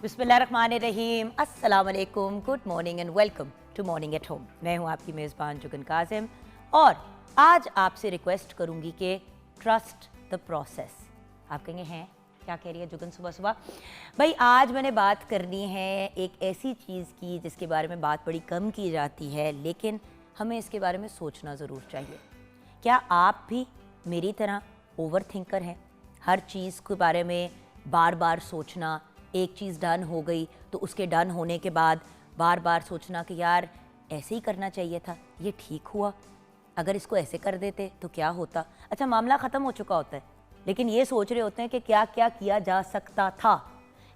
बिस्मिल्लाहिर्रहमानिर्रहीम, अस्सलाम वालेकुम, good morning and welcome to morning at home. मैं हूं आपकी मेज़बान जुगन कासिम और आज आपसे रिक्वेस्ट करूंगी कि ट्रस्ट द प्रोसेस। आप कहेंगे हैं क्या कह रही है जुगन सुबह सुबह? भाई आज मैंने बात करनी है एक ऐसी चीज़ की जिसके बारे में बात बड़ी कम की जाती है, लेकिन हमें इसके बारे में सोचना ज़रूर चाहिए। क्या आप भी मेरी तरह ओवर थिंकर हैं? हर चीज़ के बारे में बार बार सोचना, एक चीज़ डन हो गई तो उसके डन होने के बाद बार बार सोचना कि यार ऐसे ही करना चाहिए था, ये ठीक हुआ, अगर इसको ऐसे कर देते तो क्या होता। अच्छा, मामला ख़त्म हो चुका होता है लेकिन ये सोच रहे होते हैं कि क्या क्या किया जा सकता था,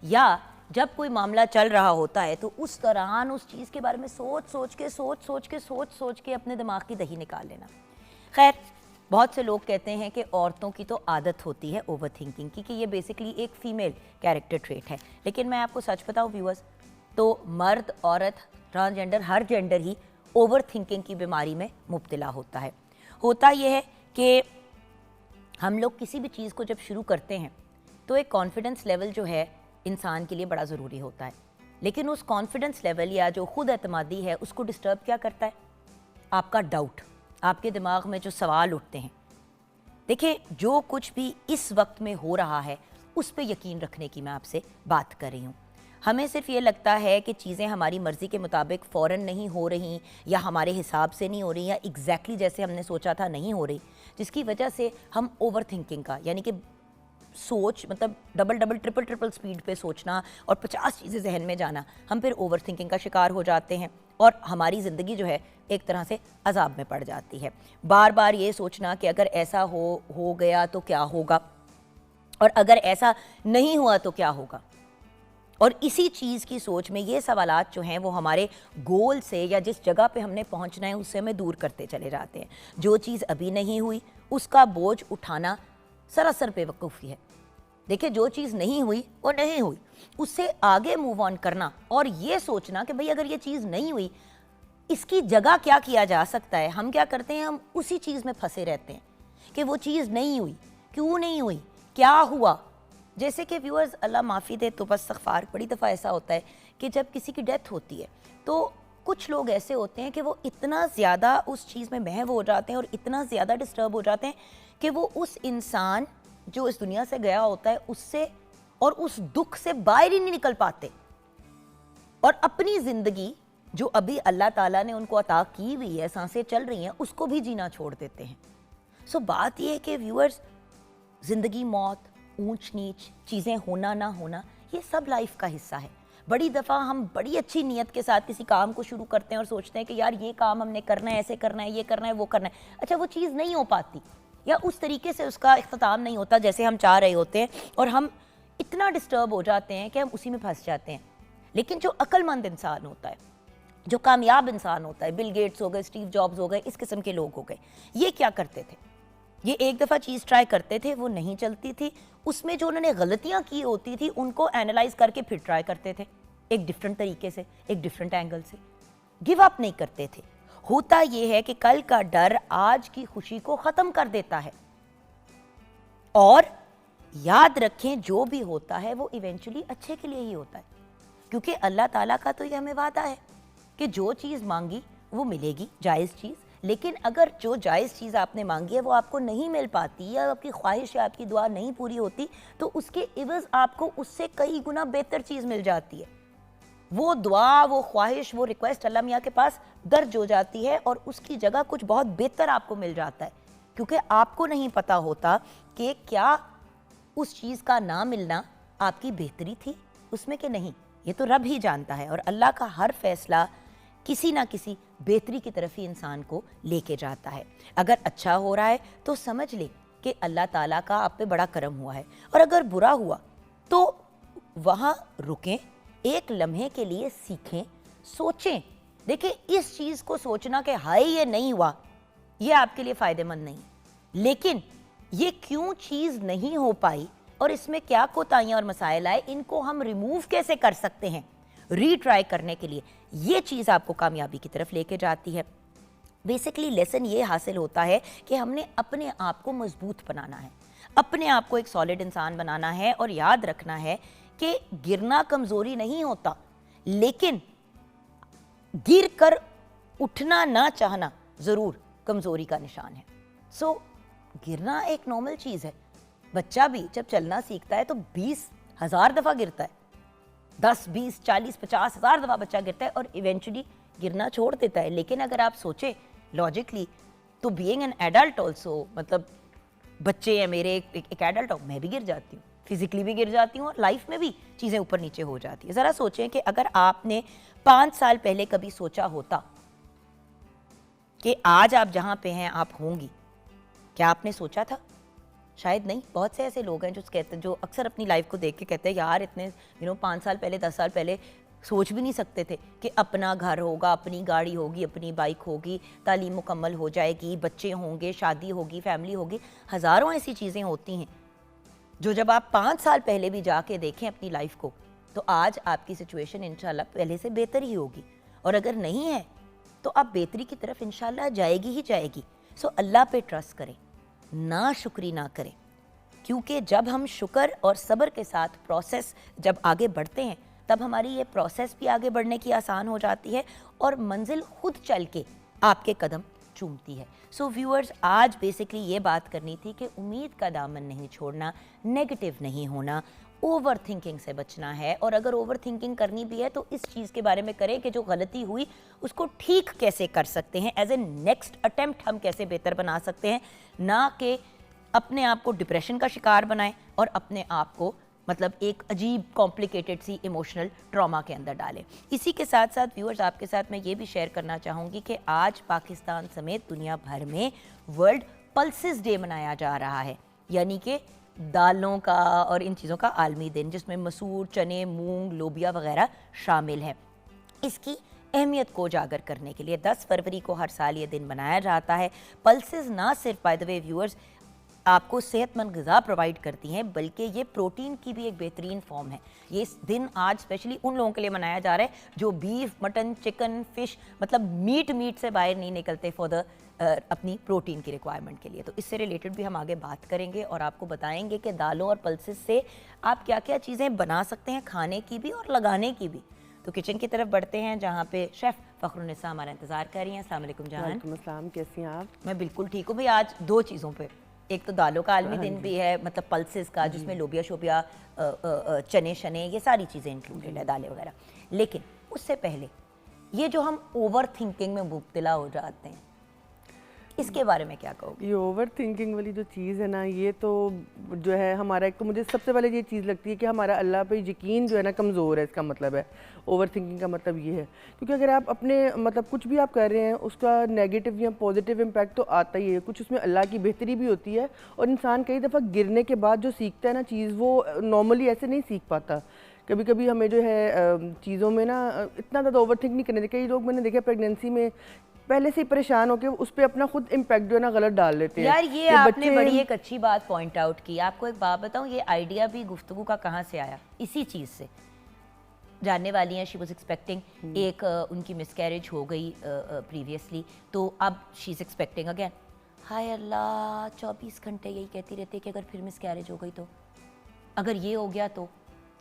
या जब कोई मामला चल रहा होता है तो उस दौरान उस चीज़ के बारे में सोच सोच के अपने दिमाग की दही निकाल लेना। खैर, बहुत से लोग कहते हैं कि औरतों की तो आदत होती है ओवर थिंकिंग की, कि ये बेसिकली एक फ़ीमेल कैरेक्टर ट्रेट है। लेकिन मैं आपको सच बताऊं व्यूअर्स, तो मर्द, औरत, ट्रांसजेंडर, हर जेंडर ही ओवर थिंकिंग की बीमारी में मुब्तला होता है। होता यह है कि हम लोग किसी भी चीज़ को जब शुरू करते हैं तो एक कॉन्फिडेंस लेवल जो है इंसान के लिए बड़ा ज़रूरी होता है, लेकिन उस कॉन्फिडेंस लेवल या जो खुद एतमादी है उसको डिस्टर्ब क्या करता है? आपका डाउट, आपके दिमाग में जो सवाल उठते हैं। देखिए, जो कुछ भी इस वक्त में हो रहा है उस पे यकीन रखने की मैं आपसे बात कर रही हूँ। हमें सिर्फ ये लगता है कि चीज़ें हमारी मर्ज़ी के मुताबिक फ़ौरन नहीं हो रही, या हमारे हिसाब से नहीं हो रही, या एग्जैक्टली जैसे हमने सोचा था नहीं हो रही, जिसकी वजह से हम ओवर थिंकिंग का, यानी कि सोच मतलब double double triple triple speed पे सोचना और 50 चीज़ें जहन में जाना, हम फिर ओवर थिंकिंग का शिकार हो जाते हैं और हमारी ज़िंदगी जो है एक तरह से अजाब में पड़ जाती है। बार बार ये सोचना कि अगर ऐसा हो गया तो क्या होगा, और अगर ऐसा नहीं हुआ तो क्या होगा। और इसी चीज़ की सोच में ये सवालात जो हैं वो हमारे गोल से या जिस जगह पे हमने पहुंचना है उससे हमें दूर करते चले जाते हैं। जो चीज़ अभी नहीं हुई उसका बोझ उठाना सरासर बेवकूफ़ी है। देखिए, जो चीज़ नहीं हुई वो नहीं हुई, उससे आगे मूव ऑन करना और ये सोचना कि भाई अगर ये चीज़ नहीं हुई इसकी जगह क्या किया जा सकता है। हम क्या करते हैं, हम उसी चीज़ में फंसे रहते हैं कि वो चीज़ नहीं हुई, क्यों नहीं हुई, क्या हुआ। जैसे कि व्यूअर्स, अल्लाह माफ़ी दे तो बस इस्तग़फ़ार, बड़ी दफ़ा ऐसा होता है कि जब किसी की डेथ होती है तो कुछ लोग ऐसे होते हैं कि वो इतना ज़्यादा उस चीज़ में महव हो जाते हैं और इतना ज़्यादा डिस्टर्ब हो जाते हैं कि वो उस इंसान जो इस दुनिया से गया होता है उससे और उस दुख से बाहर ही नहीं निकल पाते, और अपनी ज़िंदगी जो अभी अल्लाह ताला ने उनको अता की हुई है, सांसें चल रही हैं, उसको भी जीना छोड़ देते हैं। सो बात यह है कि व्यूअर्स, ज़िंदगी, मौत, ऊंच नीच, चीज़ें होना ना होना, ये सब लाइफ का हिस्सा है। बड़ी दफ़ा हम बड़ी अच्छी नीयत के साथ किसी काम को शुरू करते हैं और सोचते हैं कि यार ये काम हमने करना है, ऐसे करना है, ये करना है, वो करना है। अच्छा, वो चीज़ नहीं हो पाती या उस तरीके से उसका इख्तिताम नहीं होता जैसे हम चाह रहे होते हैं, और हम इतना डिस्टर्ब हो जाते हैं कि हम उसी में फंस जाते हैं। लेकिन जो अक्लमंद इंसान होता है, जो कामयाब इंसान होता है, बिल गेट्स हो गए, स्टीव जॉब्स हो गए, इस किस्म के लोग हो गए, ये क्या करते थे? ये एक दफ़ा चीज़ ट्राई करते थे, वो नहीं चलती थी, उसमें जो उन्होंने गलतियां की होती थी उनको एनालाइज करके फिर ट्राई करते थे, एक डिफरेंट तरीके से, एक डिफरेंट एंगल से। गिव अप नहीं करते थे। होता यह है कि कल का डर आज की खुशी को ख़त्म कर देता है। और याद रखें, जो भी होता है वो इवेंचुअली अच्छे के लिए ही होता है, क्योंकि अल्लाह ताला का तो ये हमें वादा है कि जो चीज़ मांगी वो मिलेगी, जायज़ चीज़। लेकिन अगर जो जायज़ चीज़ आपने मांगी है वो आपको नहीं मिल पाती, या आपकी ख्वाहिश या आपकी दुआ नहीं पूरी होती, तो उसके इवज़ आपको उससे कई गुना बेहतर चीज़ मिल जाती है। वो दुआ, वो ख्वाहिश, वो रिक्वेस्ट अल्लाह मियाँ के पास दर्ज हो जाती है और उसकी जगह कुछ बहुत बेहतर आपको मिल जाता है, क्योंकि आपको नहीं पता होता कि क्या उस चीज़ का ना मिलना आपकी बेहतरी थी उसमें कि नहीं। ये तो रब ही जानता है, और अल्लाह का हर फैसला किसी ना किसी बेहतरी की तरफ ही इंसान को लेके जाता है। अगर अच्छा हो रहा है तो समझ ले कि अल्लाह ताला का आप पे बड़ा करम हुआ है, और अगर बुरा हुआ तो वहाँ रुकें, एक लम्हे के लिए सीखें, सोचें। देखिए, इस चीज़ को सोचना कि हाय ये नहीं हुआ, ये आपके लिए फ़ायदेमंद नहीं, लेकिन ये क्यों चीज़ नहीं हो पाई और इसमें क्या कोताहियाँ और मसाइल आए, इनको हम रिमूव कैसे कर सकते हैं, रीट्राई करने के लिए, ये चीज़ आपको कामयाबी की तरफ लेके जाती है। बेसिकली लेसन ये हासिल होता है कि हमने अपने आप को मजबूत बनाना है, अपने आप को एक सॉलिड इंसान बनाना है, और याद रखना है कि गिरना कमजोरी नहीं होता, लेकिन गिर कर उठना ना चाहना जरूर कमजोरी का निशान है। सो गिरना एक नॉर्मल चीज है। बच्चा भी जब चलना सीखता है तो 20,000 दफा गिरता है, 10, 20, 40, 50,000 दफा बच्चा गिरता है और इवेंचुअली गिरना छोड़ देता है। लेकिन अगर आप सोचे लॉजिकली तो बीइंग एन एडल्ट ऑल्सो, मतलब बच्चे हैं मेरे, एक एडल्ट हूँ, मैं भी गिर जाती हूँ, फिजिकली भी गिर जाती हूँ और लाइफ में भी चीज़ें ऊपर नीचे हो जाती है। ज़रा सोचें कि अगर आपने 5 साल पहले कभी सोचा होता कि आज आप जहाँ पे हैं आप होंगी, क्या आपने सोचा था? शायद नहीं। बहुत से ऐसे लोग हैं जो कहते, जो अक्सर अपनी लाइफ को देख के कहते हैं यार इतने 5 साल पहले 10 साल पहले सोच भी नहीं सकते थे कि अपना घर होगा, अपनी गाड़ी होगी, अपनी बाइक होगी, तालीम मुकम्मल हो जाएगी, बच्चे होंगे, शादी होगी, फैमिली होगी। हज़ारों ऐसी चीज़ें होती हैं जो जब आप 5 साल पहले भी जाके देखें अपनी लाइफ को तो आज आपकी सिचुएशन इंशाल्लाह पहले से बेहतर ही होगी। और अगर नहीं है तो आप बेहतरी की तरफ इंशाल्लाह जाएगी ही जाएगी। सो अल्लाह पे ट्रस्ट करें, ना शुक्री ना करें, क्योंकि जब हम शुक्र और सब्र के साथ प्रोसेस जब आगे बढ़ते हैं तब हमारी ये प्रोसेस भी आगे बढ़ने की आसान हो जाती है और मंजिल खुद चल के आपके कदम चूमती है। सो व्यूअर्स, आज बेसिकली ये बात करनी थी कि उम्मीद का दामन नहीं छोड़ना, नेगेटिव नहीं होना, ओवर थिंकिंग से बचना है। और अगर ओवर थिंकिंग करनी भी है तो इस चीज़ के बारे में करें कि जो गलती हुई उसको ठीक कैसे कर सकते हैं, एज ए नेक्स्ट अटेम्प्ट हम कैसे बेहतर बना सकते हैं, ना कि अपने आप को डिप्रेशन का शिकार बनाएं और अपने आप को मतलब एक अजीब कॉम्प्लिकेटेड सी इमोशनल ट्रॉमा के अंदर डालें। इसी के साथ साथ व्यूअर्स, आपके साथ मैं ये भी शेयर करना चाहूँगी कि आज पाकिस्तान समेत दुनिया भर में वर्ल्ड पल्सेस डे मनाया जा रहा है, यानी कि दालों का और इन चीज़ों का आलमी दिन, जिसमें मसूर, चने, मूंग, लोबिया वगैरह शामिल हैं। इसकी अहमियत को उजागर करने के लिए 10 फरवरी को हर साल ये दिन मनाया जाता है। पल्सेस ना सिर्फ बाय द वे व्यूअर्स आपको सेहतमंद ग़िज़ा प्रोवाइड करती हैं, बल्कि ये प्रोटीन की भी एक बेहतरीन फॉर्म है। ये इस दिन आज स्पेशली उन लोगों के लिए मनाया जा रहा है जो बीफ, मटन, चिकन, फ़िश मतलब मीट से बाहर नहीं निकलते फॉर द अपनी प्रोटीन की रिक्वायरमेंट के लिए। तो इससे रिलेटेड भी हम आगे बात करेंगे और आपको बताएंगे कि दालों और पल्सेस से आप क्या क्या चीज़ें बना सकते हैं, खाने की भी और लगाने की भी। तो किचन की तरफ बढ़ते हैं जहाँ पे शेफ़ फ़खरुन्निसा हमारा इंतज़ार कर रही हैं। अस्सलाम वालेकुम जान। वालेकुम अस्सलाम, कैसी हैं आप? मैं बिल्कुल ठीक हूँ भाई। आज 2 चीज़ों पे, एक तो दालों का आलमी दिन भी है, मतलब पल्सेस का, जिसमें लोबिया शोबिया, चने शने, ये सारी चीज़ें इंक्लूडेड है, दालें वगैरह। लेकिन उससे पहले ये जो हम ओवर थिंकिंग में मुब्तला हो जाते हैं, इसके बारे में क्या कहोगे? ये ओवर थिंकिंग वाली जो चीज़ है ना, ये तो जो है हमारा, एक तो मुझे सबसे पहले ये चीज़ लगती है कि हमारा अल्लाह पे यकीन जो है ना कमज़ोर है। इसका मतलब है ओवर थिंकिंग का मतलब ये है, क्योंकि अगर आप अपने मतलब कुछ भी आप कर रहे हैं उसका नेगेटिव या पॉजिटिव इम्पैक्ट तो आता ही है। कुछ उसमें अल्लाह की बेहतरी भी होती है और इंसान कई दफ़ा गिरने के बाद जो सीखता है ना चीज़, वो नॉर्मली ऐसे नहीं सीख पाता। कभी कभी हमें जो है चीज़ों में ना इतना ज़्यादा ओवर थिंक नहीं करने चाहिए। कई लोग मैंने देखा प्रेगनेंसी में पहले से ही परेशान होकर उस पर अपना खुद इम्पैक्ट जो है ना गलत डाल लेते हैं। यार ये आपने बड़ी एक अच्छी बात पॉइंट आउट की। आपको एक बात बताऊं, ये आइडिया भी गुफ्तगू का कहाँ से आया? इसी चीज़ से। जानने वाली हैं, शी वॉज एक्सपेक्टिंग, एक उनकी मिसकैरेज हो गई प्रीवियसली, तो अब शी इज़ एक्सपेक्टिंग अगेन। हाय अल्लाह, 24 घंटे यही कहती रहती है कि अगर फिर मिसकैरेज हो गई तो, अगर ये हो गया तो,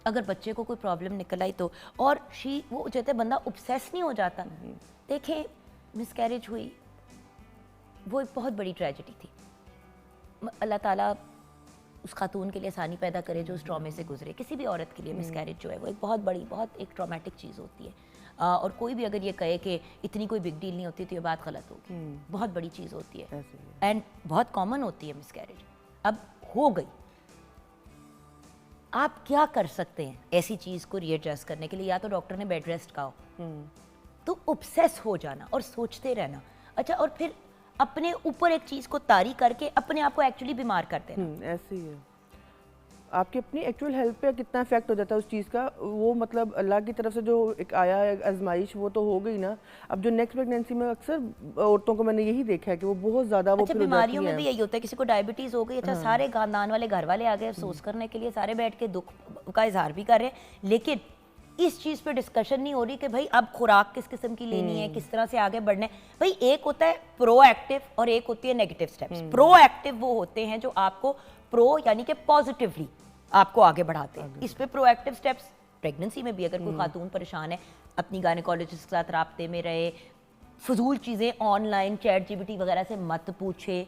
अगर बच्चे को कोई प्रॉब्लम निकल आई तो। और शी, वो कहते बंदा ऑब्सेस नहीं हो जाता? देखें, मिसकैरेज हुई, वो एक बहुत बड़ी ट्रेजेडी थी। अल्लाह ताला उस खातून के लिए आसानी पैदा करे जो उस ट्रॉमे से गुजरे। किसी भी औरत के लिए मिसकैरेज जो है वो एक बहुत बड़ी, बहुत एक ट्रॉमेटिक चीज़ होती है। और कोई भी अगर ये कहे कि इतनी कोई बिग डील नहीं होती तो ये बात गलत होगी। बहुत बड़ी चीज़ होती है एंड बहुत कॉमन होती है मिसकैरेज। अब हो गई, आप क्या कर सकते हैं ऐसी चीज़ को रीएडजस्ट करने के लिए? या तो डॉक्टर ने बेड रेस्ट कहा, तो ऑब्सेस हो जाना और सोचते रहना, अच्छा, और फिर अपने ऊपर एक चीज़ को तारी करके अपने आप को एक्चुअली बीमार करते हैं। ऐसे ही है, आपकी अपनी एक्चुअल हेल्थ पे कितना इफेक्ट हो जाता है उस चीज़ का। वो मतलब अल्लाह की तरफ से जो एक आया है आजमाइश, वो तो हो गई ना। अब जो नेक्स्ट प्रेगनेंसी में अक्सर औरतों को मैंने यही देखा है कि वो बहुत ज़्यादा वो बीमारियों में भी यही होता है। किसी को डायबिटीज़ हो गई, अच्छा, सारे खानदान वाले घर वाले आ गए अफसोस करने के लिए, सारे बैठ के दुख का इजहार भी कर रहे हैं, लेकिन इस चीज़ पे डिस्कशन नहीं हो रही कि भाई अब खुराक किस किस्म की लेनी है, किस तरह से आगे बढ़ना है। भाई एक होता है प्रोएक्टिव और एक होती है नेगेटिव स्टेप्स। प्रोएक्टिव वो होते हैं जो आपको प्रो यानी कि पॉजिटिवली आपको आगे बढ़ाते हैं। इस पे प्रोएक्टिव स्टेप्स, प्रेगनेंसी में भी अगर कोई खातून परेशान है, अपनी गायनेकोलॉजिस्ट के साथ राब्ते में रहे, फजूल चीज़ें ऑनलाइन चैट जीपीटी वगैरह से मत पूछे।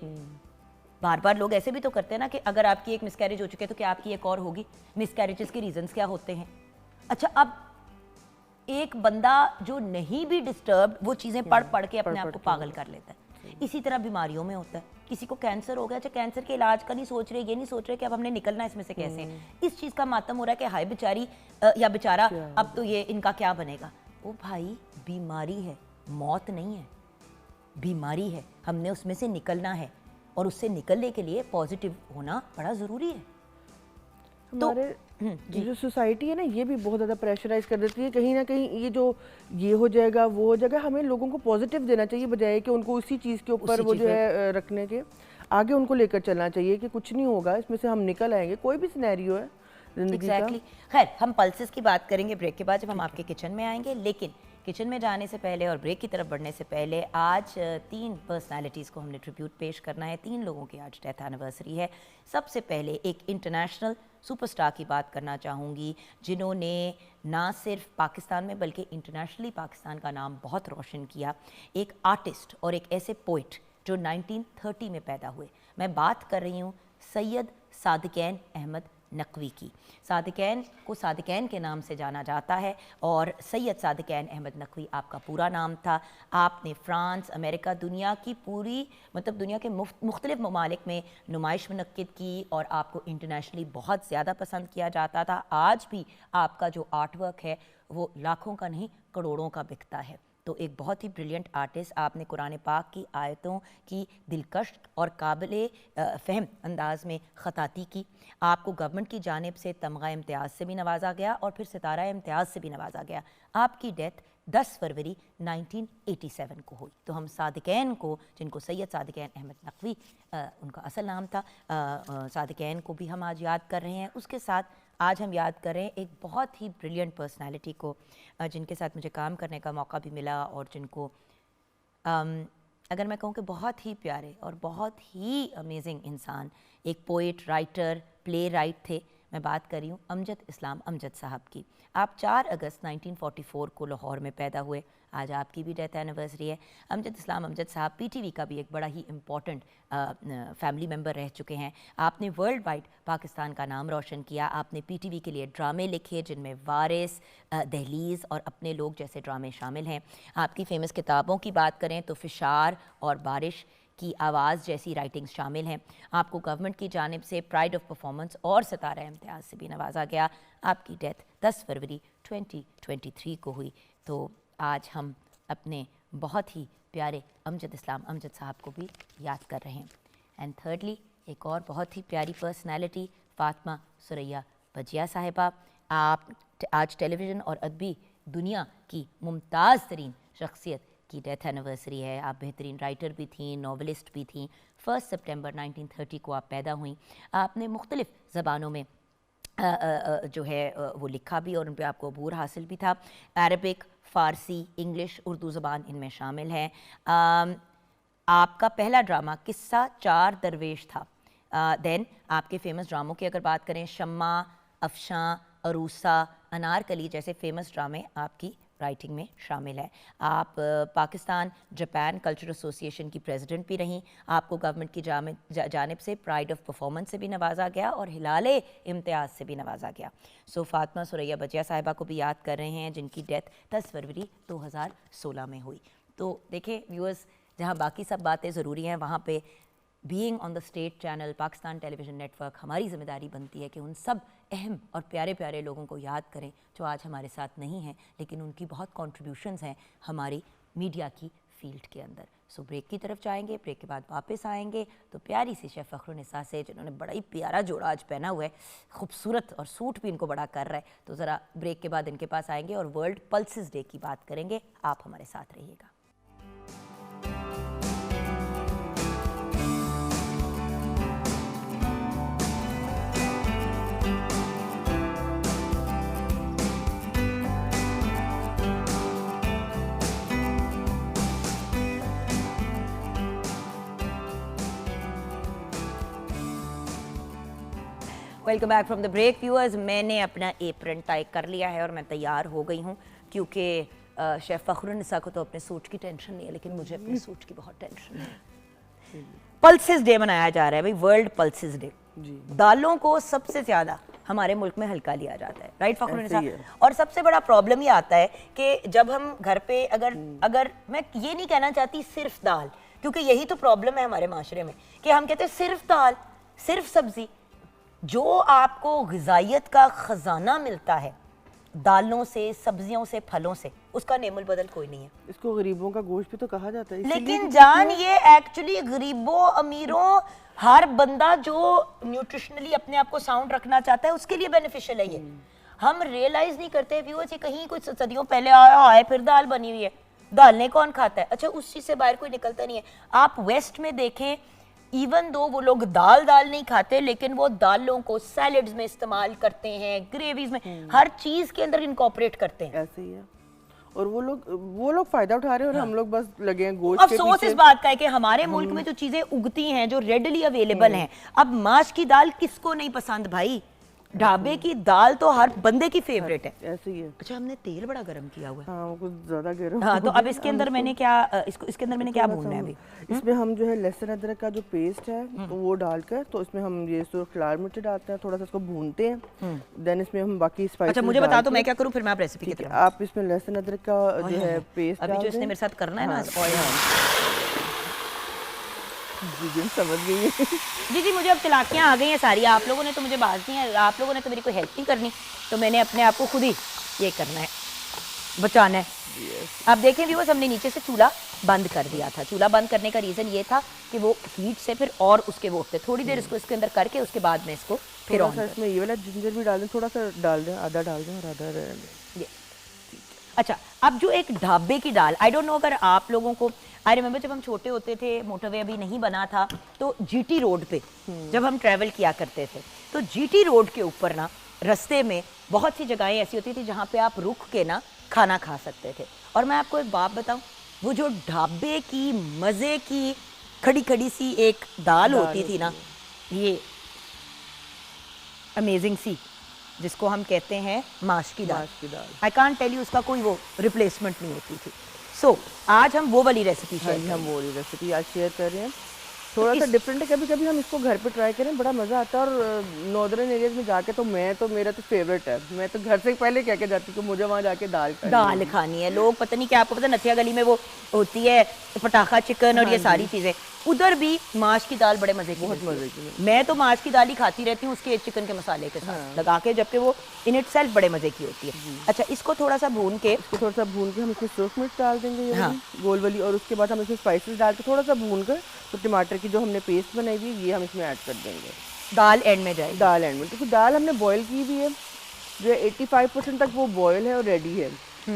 बार बार लोग ऐसे भी तो करते हैं ना कि अगर आपकी एक मिसकैरेज हो चुकी है तो क्या आपकी एक और होगी? मिसकैरेजेस के रीजंस क्या होते हैं? अच्छा, अब एक बंदा जो नहीं भी डिस्टर्ब वो चीज़ें पढ़ पढ़ के अपने आप को पागल कर लेता है। इसी तरह बीमारियों में होता है, किसी को कैंसर हो गया, अच्छा कैंसर के इलाज का नहीं सोच रहे, ये नहीं सोच रहे कि अब हमने निकलना इसमें से कैसे। इस चीज़ का मातम हो रहा है कि हाय बेचारी या बेचारा, अब तो ये इनका क्या बनेगा। ओ भाई, बीमारी है, मौत नहीं है, बीमारी है, हमने उसमें से निकलना है और उससे निकलने के लिए पॉजिटिव होना बड़ा ज़रूरी है। हमारे जो सोसाइटी है ना, ये भी बहुत ज़्यादा प्रेशराइज कर देती है। कहीं ना कहीं ये हो जाएगा, वो हो जाएगा। हमें लोगों को पॉजिटिव देना चाहिए, बजाय कि उनको उसी चीज़ के ऊपर वो जो है रखने के आगे उनको लेकर चलना चाहिए कि कुछ नहीं होगा, इसमें से हम निकल आएंगे, कोई भी सिनेरियो है जिंदगी का। खैर, हम पल्सेस की बात करेंगे ब्रेक के बाद, जब हम आपके किचन में आएंगे। लेकिन किचन में जाने से पहले और ब्रेक की तरफ बढ़ने से पहले आज 3 पर्सनालिटीज़ को हमने ट्रिब्यूट पेश करना है। 3 लोगों की आज डेथ एनिवर्सरी है। सबसे पहले एक इंटरनेशनल सुपरस्टार की बात करना चाहूँगी, जिन्होंने ना सिर्फ पाकिस्तान में बल्कि इंटरनेशनली पाकिस्तान का नाम बहुत रोशन किया। एक आर्टिस्ट और एक ऐसे पोइट जो 1930 में पैदा हुए। मैं बात कर रही हूँ सैयद सादिकैन अहमद नकवी की। सादिकैन को सादिकैन के नाम से जाना जाता है और सैयद सादिकैन अहमद नकवी आपका पूरा नाम था। आपने फ्रांस, अमेरिका, दुनिया की पूरी दुनिया के मुख्तलिफ ममालिक में नुमाइश मुनक्किद की और आपको इंटरनेशनली बहुत ज़्यादा पसंद किया जाता था। आज भी आपका जो आर्ट वर्क है वो लाखों का नहीं करोड़ों का बिकता है। तो एक बहुत ही ब्रिलियंट आर्टिस्ट। आपने कुरान पाक की आयतों की दिलकश और काबिल फ़हम अंदाज में ख़ताती की। आपको गवर्नमेंट की जानिब से तमगा इम्तियाज़ से भी नवाजा गया और फिर सितारा इम्तियाज़ से भी नवाजा गया। आपकी डेथ 10 फरवरी 1987 को हुई। तो हम सादिकैन को, जिनको सैयद सादिकैन अहमद नकवी उनका असल नाम था, सादिकैन को भी हम आज याद कर रहे हैं। उसके साथ आज हम याद कर रहे हैं एक बहुत ही ब्रिलियंट पर्सनालिटी को, जिनके साथ मुझे काम करने का मौका भी मिला और जिनको अगर मैं कहूँ कि बहुत ही प्यारे और बहुत ही अमेजिंग इंसान, एक पोइट, राइटर, प्ले राइट थे। मैं बात कर रही हूँ अमजद इस्लाम अमजद साहब की। आप 4 अगस्त 1944 को लाहौर में पैदा हुए। आज आपकी भी डेथ एनिवर्सरी है। अमजद इस्लाम अमजद साहब पीटीवी का भी एक बड़ा ही इम्पॉर्टेंट फैमिली मेम्बर रह चुके हैं। आपने वर्ल्ड वाइड पाकिस्तान का नाम रोशन किया। आपने पीटीवी के लिए ड्रामे लिखे जिनमें वारिस, दहलीज़ और अपने लोग जैसे ड्रामे शामिल हैं। आपकी फ़ेमस किताबों की बात करें तो फिशार और बारिश की आवाज़ जैसी राइटिंग्स शामिल हैं। आपको गवर्नमेंट की जानिब से प्राइड ऑफ परफॉर्मेंस और सितारा इम्तियाज़ से भी नवाजा गया। आपकी डेथ 10 फरवरी 2023 को हुई। तो आज हम अपने बहुत ही प्यारे अमजद इस्लाम अमजद साहब को भी याद कर रहे हैं। एंड थर्डली, एक और बहुत ही प्यारी पर्सनैलिटी, फ़ातिमा सुरैया बजिया साहिबा। आप आज टेलीविज़न और अदबी दुनिया की मुमताज़ तरीन शख्सियत की डेथ एनिवर्सरी है। आप बेहतरीन राइटर भी थीं, नावलिस्ट भी थीं। 1 सितंबर 1930 को आप पैदा हुई। आपने मुख्तलिफ़ ज़बानों में जो है वो लिखा भी और उन पर आपको अबूर हासिल भी था। अरबिक, फ़ारसी, इंग्लिश, उर्दू ज़बान इनमें शामिल हैं। आपका पहला ड्रामा किस्सा 4 दरवेश था। देन आपके फ़ेमस ड्रामों की अगर बात करें, शम्मा, अफशां, अरूसा, अनारकली जैसे फ़ेमस ड्रामे आपकी राइटिंग में शामिल है। आप पाकिस्तान जापान कल्चर एसोसिएशन की प्रेसिडेंट भी रहीं। आपको गवर्नमेंट की जानिब से प्राइड ऑफ परफॉर्मेंस से भी नवाजा गया और हिलाले इम्तियाज़ से भी नवाजा गया। सो फ़ातिमा सुरैया बजिया साहिबा को भी याद कर रहे हैं, जिनकी डेथ 10 फरवरी 2016 में हुई। तो देखें व्यूअर्स, जहाँ बाकी सब बातें ज़रूरी हैं, वहाँ पे being on the state channel Pakistan television network हमारी ज़िम्मेदारी बनती है कि उन सब अहम और प्यारे प्यारे लोगों को याद करें जो आज हमारे साथ नहीं हैं, लेकिन उनकी बहुत कंट्रीब्यूशंस हैं हमारी मीडिया की फील्ड के अंदर। सो ब्रेक की तरफ जाएंगे, ब्रेक के बाद वापस आएंगे तो प्यारी सी शेफ़ फ़खरुन्निसा से, जिन्होंने बड़ा ही प्यारा जोड़ा आज पहना हुआ है, खूबसूरत, और सूट भी इनको बड़ा कर रहा है। तो ज़रा ब्रेक के बाद इनके पास आएंगे और वर्ल्ड पल्सेस डे की बात करेंगे। आप हमारे साथ रहिएगा। Welcome back from the break viewers. मैंने अपना एप्रन टाई कर लिया है और मैं तैयार हो गई हूँ क्योंकि शेफ़ फ़खरुन्निसा को तो अपने सूट की टेंशन नहीं है, लेकिन मुझे अपने सूट की बहुत टेंशन है। पल्सेस डे मनाया जा रहा है भाई, वर्ल्ड पल्सेस डे। दालों को सबसे ज़्यादा हमारे मुल्क में हल्का लिया जाता है, राइट फ़खरुन्निसा? और सबसे बड़ा प्रॉब्लम ये आता है कि जब हम घर पे अगर मैं ये नहीं कहना चाहती सिर्फ दाल, क्योंकि यही तो प्रॉब्लम है हमारे माशरे में कि हम कहते हैं सिर्फ दाल, सिर्फ सब्जी। जो आपको ग़िज़ाइयत का ख़जाना मिलता है दालों से, सब्जियों से, फलों से, उसका नेमुल बदल कोई नहीं है। इसको गरीबों का गोश्त भी तो कहा जाता है, लेकिन जान ये एक्चुअली गरीबों अमीरों हर बंदा जो न्यूट्रिशनली अपने आप को साउंड रखना चाहता है उसके लिए बेनिफिशियल है ये। हम रियलाइज नहीं करते व्यूअर्स, ये कहीं कुछ सदियों पहले आया है फिर दाल बनी हुई है। दाल ने कौन खाता है? अच्छा, उस चीज से बाहर कोई निकलता नहीं है। आप वेस्ट में देखें, इवन दो वो लोग दाल नहीं खाते, लेकिन वो दालों को सैलेड्स में इस्तेमाल करते हैं, ग्रेवीज में, हर चीज के अंदर इनकॉर्पोरेट करते हैं। ऐसे ही है। और वो लोग फायदा उठा रहे हैं और हम लोग बस लगे हैं गोश्त के अफसोस इस बात का है कि हमारे मुल्क में जो चीजें उगती हैं, जो रेडली अवेलेबल हैं, अब माश की दाल किसको नहीं पसंद भाई? ढाबे की दाल तो हर बंदे की फेवरेट है। ऐसे ही है। अच्छा, हमने तेल बड़ा गर्म किया हुआ है। हाँ, कुछ ज्यादा गर्म। हाँ, तो अब इसके अंदर मैंने क्या भूनना है अभी? इसमें हम जो है लहसुन अदरक का जो पेस्ट है तो वो डालकर, तो इसमें हम ये सुर्ख लाल मिर्च डालते हैं, थोड़ा सा इसको भूनते हैं, देन इसमें हम बाकी स्पाइसेस। अच्छा, मुझे बता दो मैं क्या करूँ, फिर मैं आप रेसिपी की तरफ। आप इसमें लहसुन अदरक का जो है पेस्ट अभी जो इसने मेरे साथ करना है ना, जी समझ गई। जी, मुझे अब चलाकियाँ आ गई हैं सारी। आप लोगों ने तो मुझे बात दी है, आप लोगों ने तो मेरी कोई हेल्प नहीं करनी, तो मैंने अपने आप को खुद ही ये करना है, बचाना है। आप देखें व्यूअर्स, हमने नीचे से चूल्हा बंद कर दिया था। चूल्हा बंद करने का रीज़न ये था कि वो हीट से फिर और उसके वो होते, थोड़ी देर इसको इसके अंदर करके उसके बाद में इसको फिर ऑन। इसमें ये वाला जिंजर भी डाल दें, थोड़ा सा डाल दें, आधा डाल दें और आधा रहने दें। अच्छा, अब जो एक ढाबे की दाल, आई डोंट नो अगर आप लोगों को, आई रिमेंबर जब हम छोटे होते थे, मोटरवे अभी नहीं बना था, तो जीटी रोड पे जब हम ट्रैवल किया करते थे, तो जीटी रोड के ऊपर ना रास्ते में बहुत सी जगहें ऐसी होती थी जहाँ पे आप रुक के ना खाना खा सकते थे। और मैं आपको एक बात बताऊँ, वो जो ढाबे की मज़े की खड़ी खड़ी सी एक दाल होती थी ना, ये अमेजिंग सी, जिसको हम कहते हैं माश की दाल। आई कांट टेल यू, उसका कोई वो रिप्लेसमेंट नहीं होती थी। सो आज हम वो वाली रेसिपी आज शेयर कर रहे हैं। थोड़ा सा डिफरेंट है, कभी कभी हम इसको घर पे ट्राई करें, बड़ा मज़ा आता है। और नॉर्दर्न एरियाज में जाके तो मेरा तो फेवरेट है। मैं तो घर से पहले कह के जाती हूँ कि मुझे वहाँ जाके दाल खानी है। लोग पता नहीं क्या, आपको पता नथिया गली में वो होती है पटाखा चिकन और ये सारी चीज़ें, उधर भी माश की दाल बड़े मज़े की, बहुत मज़े की। मैं तो माश की दाल ही खाती रहती हूँ उसके चिकन के मसाले के साथ लगा के, जबकि वो इन इट सेल्फ बड़े मज़े की होती है। अच्छा, इसको थोड़ा सा भून के हम इसमें सुर्ख मिर्च डाल देंगे, गोल वाली, और उसके बाद हम इसमें स्पाइसेस डाल के थोड़ा सा भून कर, तो टमाटर की जो हमने पेस्ट बनाई हुई ये हम इसमें ऐड कर देंगे। दाल एंड में जाए, दाल एंड में, क्योंकि दाल हमने बॉयल की भी है, जो 85% तक वो बॉयल है और रेडी है।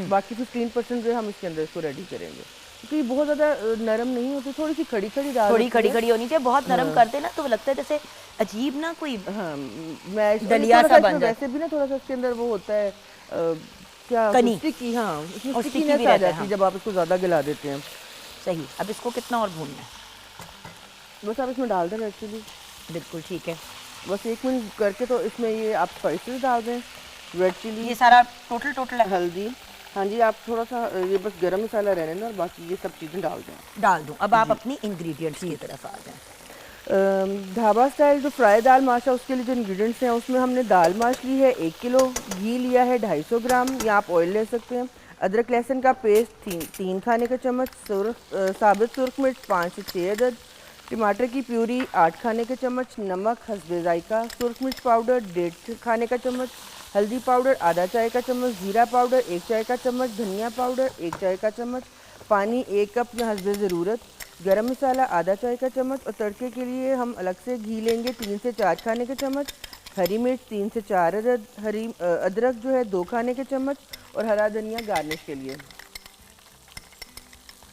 बाकी 15% जो है हम इसके अंदर इसको रेडी करेंगे, क्योंकि बहुत ज़्यादा नरम नहीं होती, थोड़ी सी खड़ी दाल, थोड़ी खड़ी होनी चाहिए। बहुत नरम करते ना तो लगता है जैसे अजीब ना कोई दलिया सा बन जाए। वैसे भी ना थोड़ा सा इसके अंदर वो होता है क्या, कनी, स्टिकी। हाँ, स्टिकीनेस आ जाती है जब आप इसको ज़्यादा गला देते हैं। सही। अब इसको कितना और भूनना है? बस आप इसमें डाल दें रेड चिली। बिल्कुल ठीक है, बस 1 मिनट करके तो इसमें ये आप स्पाइसेस डाल दें, रेड चिली, ये सारा टोटल है। हल्दी, हाँ जी, आप थोड़ा सा ये बस गरम मसाला रहने दें और बाकी ये सब चीज़ें डाल दूँ। अब आप अपनी इंग्रेडिएंट्स की तरफ आ जाएं। ढाबा स्टाइल जो फ्राई दाल माश है, उसके लिए जो इंग्रेडिएंट्स हैं, उसमें हमने दाल माश ली है 1 किलो, घी लिया है 250 ग्राम, या आप ऑयल ले सकते हैं, अदरक लहसुन का पेस्ट 3 खाने का चम्मच, साबित सुर्ख मिर्च 5 से 6 अदद, टमाटर की प्यूरी 8 खाने के चम्मच, नमक हस्बे जायका, सुर्ख मिर्च पाउडर 1.5 खाने का चम्मच, हल्दी पाउडर आधा चाय का चम्मच, जीरा पाउडर 1 चाय का चम्मच, धनिया पाउडर 1 चाय का चम्मच, पानी 1 कप में हस्बे ज़रूरत, गरम मसाला आधा चाय का चम्मच, और तड़के के लिए हम अलग से घी लेंगे 3 से 4 खाने के चम्मच, हरी मिर्च 3 से 4 अदद, अदरक जो है 2 खाने के चम्मच, और हरा धनिया गार्निश के लिए।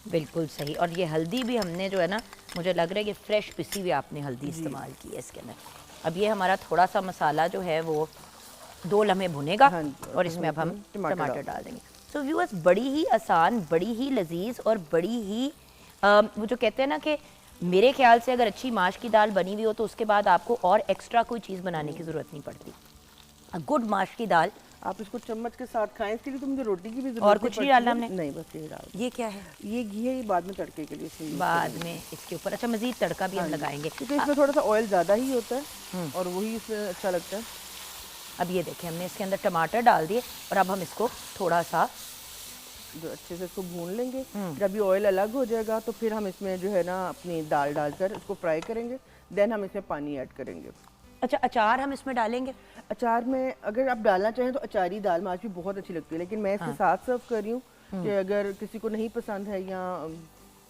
बिल्कुल सही। और ये हल्दी भी हमने जो है ना, मुझे लग रहा है कि फ्रेश पिसी हुई आपने हल्दी इस्तेमाल की है इसके अंदर। अब ये हमारा थोड़ा सा मसाला जो है वो 2 लम्हे भुनेगा, और इसमें अब हम टमाटर डाल देंगे। तो व्यूअर्स, बड़ी ही आसान, बड़ी ही लजीज और बड़ी ही वो जो कहते हैं ना कि मेरे ख्याल से अगर अच्छी माश की दाल बनी हुई हो तो उसके बाद आपको और एक्स्ट्रा कोई चीज़ बनाने की ज़रूरत नहीं पड़ती। गुड माश की दाल। आप इसको चम्मच के साथ खाएं, इसके लिए तो मुझे रोटी की भी जरूरत और कुछ नहीं डालना हमने? नहीं, बस ये डाल। ये क्या है? ये घी है, ये बाद में तड़के के लिए इसमें use बाद करेंगे। में इसके ऊपर अच्छा मज़ीद तड़का भी हम लगाएंगे। क्योंकि इसमें थोड़ा सा ऑयल ज़्यादा ही होता है और वही इसमें अच्छा लगता है। अब ये देखें हमने इसके अंदर टमाटर डाल दिए और अब हम इसको थोड़ा सा जो अच्छे से इसको भून लेंगे। जब ये ऑयल अलग हो जाएगा तो फिर हम इसमें जो है ना अपनी दाल डालकर इसको फ्राई करेंगे। देन हम इसमें पानी ऐड करेंगे। अच्छा अचार हम इसमें डालेंगे? अचार में अगर आप डालना चाहें तो अचारी दाल माश भी बहुत अच्छी लगती है, लेकिन मैं इसके साथ सर्व कर रही हूँ कि अगर किसी को नहीं पसंद है या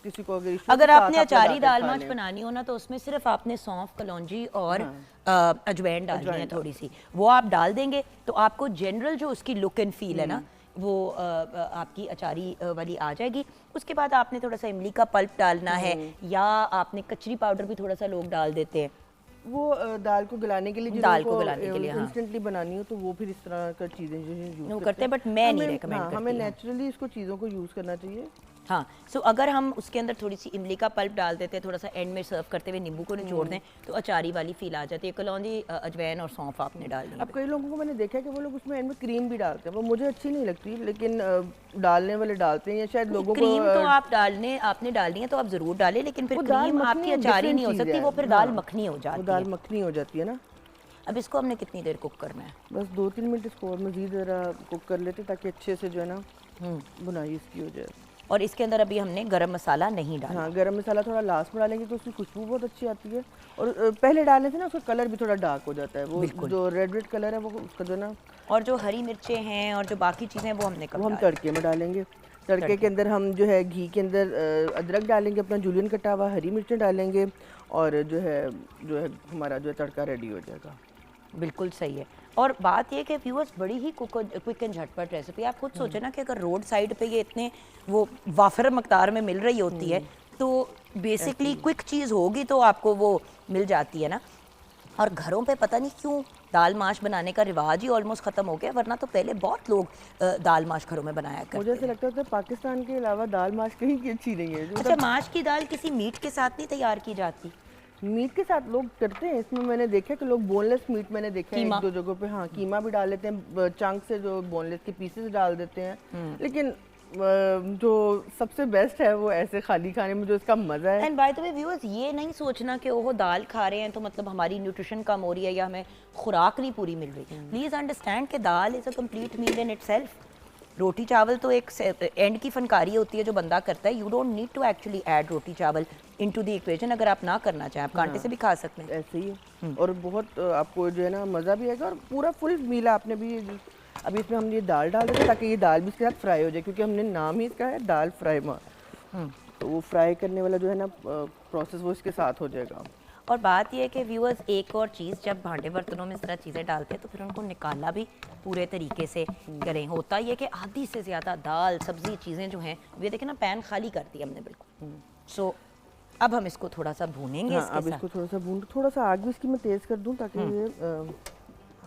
किसी को अगर आपने अचारी दाल माश बनानी हो ना तो उसमें सिर्फ आपने सौंफ, कलौंजी और अजवाइन डालनी है थोड़ी सी, वो आप डाल देंगे तो आपको जनरल जो उसकी लुक एंड फील है ना वो आपकी अचारी वाली आ जाएगी। उसके बाद आपने थोड़ा सा इमली का पल्प डालना है या आपने कचरी पाउडर भी थोड़ा सा लोग डाल देते हैं वो दाल को गलाने के लिए, दाल को गलाने के लिए इंस्टेंटली बनानी हो तो वो फिर इस तरह का चीज़ें जो है यूज़ करते हैं, बट मैं नहीं रेकमेंड करती। हमें नेचुरली इसको चीज़ों को यूज़ करना चाहिए। हाँ, सो अगर हम उसके अंदर थोड़ी सी इमली का पल्प डाल देते हैं, थोड़ा सा एंड में सर्व करते हुए नींबू को निचोड़ दें तो अचारी वाली फील आ जाती है। कलौंजी, अजवाइन और सौंफ आपने डालनी है। अब कई लोगों को मैंने देखा है कि वो लोग उसमें एंड में क्रीम भी डालते हैं, वो मुझे अच्छी नहीं लगती, लेकिन डालने वाले डालते हैं या शायद लोगों को क्रीम तो आप आपने डालनी है तो आप जरूर डालें, लेकिन फिर क्रीम आपकी अचारी नहीं हो सकती, वो फिर दाल मखनी हो जाती है। दाल मखनी हो जाती है ना। अब इसको हमने कितनी देर कुक करना है? बस 2-3 मिनट इसको और मज़ीद ज़रा कुक कर लेते ताकि अच्छे से जो है ना बुनाई इसकी हो जाए। और इसके अंदर अभी हमने गरम मसाला नहीं डाला। हाँ, गरम मसाला थोड़ा लास्ट में डालेंगे तो उसकी खुशबू बहुत अच्छी आती है और पहले डालने से ना उसका कलर भी थोड़ा डार्क हो जाता है, वो जो रेड कलर है वो उसका जो ना। और जो हरी मिर्चें हैं और जो बाकी चीज़ें हैं वो हमने कब हम तड़के में डालेंगे। तड़के के अंदर हम जो है घी के अंदर अदरक डालेंगे, अपना जूलियन कटा हुआ, हरी मिर्चें डालेंगे और जो है हमारा जो है तड़का रेडी हो जाएगा। बिल्कुल सही है। और बात ये कि व्यूअर्स बड़ी ही क्विक एंड झटपट रेसिपी। आप खुद सोचें ना कि अगर रोड साइड पे ये इतने वो वाफर मकदार में मिल रही होती है तो बेसिकली क्विक चीज़ होगी तो आपको वो मिल जाती है ना। और घरों पे पता नहीं क्यों दाल माश बनाने का रिवाज ही ऑलमोस्ट ख़त्म हो गया, वरना तो पहले बहुत लोग दाल माश घरों में बनाया करते। मुझे ऐसा लगता है पाकिस्तान के अलावा दाल माश कहीं की अच्छी नहीं है। अच्छा, माश की दाल किसी मीट के साथ नहीं तैयार की जाती? मीट के साथ लोग करते हैं, इसमें मैंने देखा कि लोग बोनलेस मीट मैंने देखा है एक दो जगहों पे। हाँ, कीमा भी डाल लेते हैं, चंक से जो बोनलेस के पीसेस डाल देते हैं, लेकिन जो सबसे बेस्ट है वो ऐसे खाली खाने में जो इसका मजा है। And by the way viewers, ये नहीं सोचना कि ओहो दाल खा रहे हैं तो मतलब हमारी न्यूट्रिशन कम हो रही है या हमें खुराक नहीं पूरी मिल रही। प्लीज अंडरस्टैंड कि dal is a complete meal in itself. रोटी चावल तो एक एंड की फनकारी होती है जो बंदा करता है। You don't need to actually add roti chawal into the equation. अगर आप ना करना चाहें आप कांटे से भी खा सकते हैं। ऐसे ही है और बहुत आपको जो है ना मज़ा भी आएगा और पूरा फुल मील आपने भी। अभी इसमें हम ये दाल डाल देते हैं ताकि ये दाल भी इसके साथ फ्राई हो जाए, क्योंकि हमने नाम ही इसका है दाल फ्राई मार। तो वो फ्राई करने वाला जो है ना प्रोसेस वो इसके साथ हो जाएगा। और बात यह है कि व्यूअर्स एक और चीज़, जब भांडे बर्तनों में इस तरह चीज़ें डालते हैं तो फिर उनको निकालना भी पूरे तरीके से करें। होता ये कि आधी से ज़्यादा दाल सब्ज़ी चीज़ें जो हैं ये देखें ना पैन खाली कर दिया हमने बिल्कुल। सो अब हम इसको थोड़ा सा भूनेंगे। हाँ, अब इसको थोड़ा सा भून, थोड़ा सा आग भी इसकी मैं तेज़ कर दूँ ताकि ये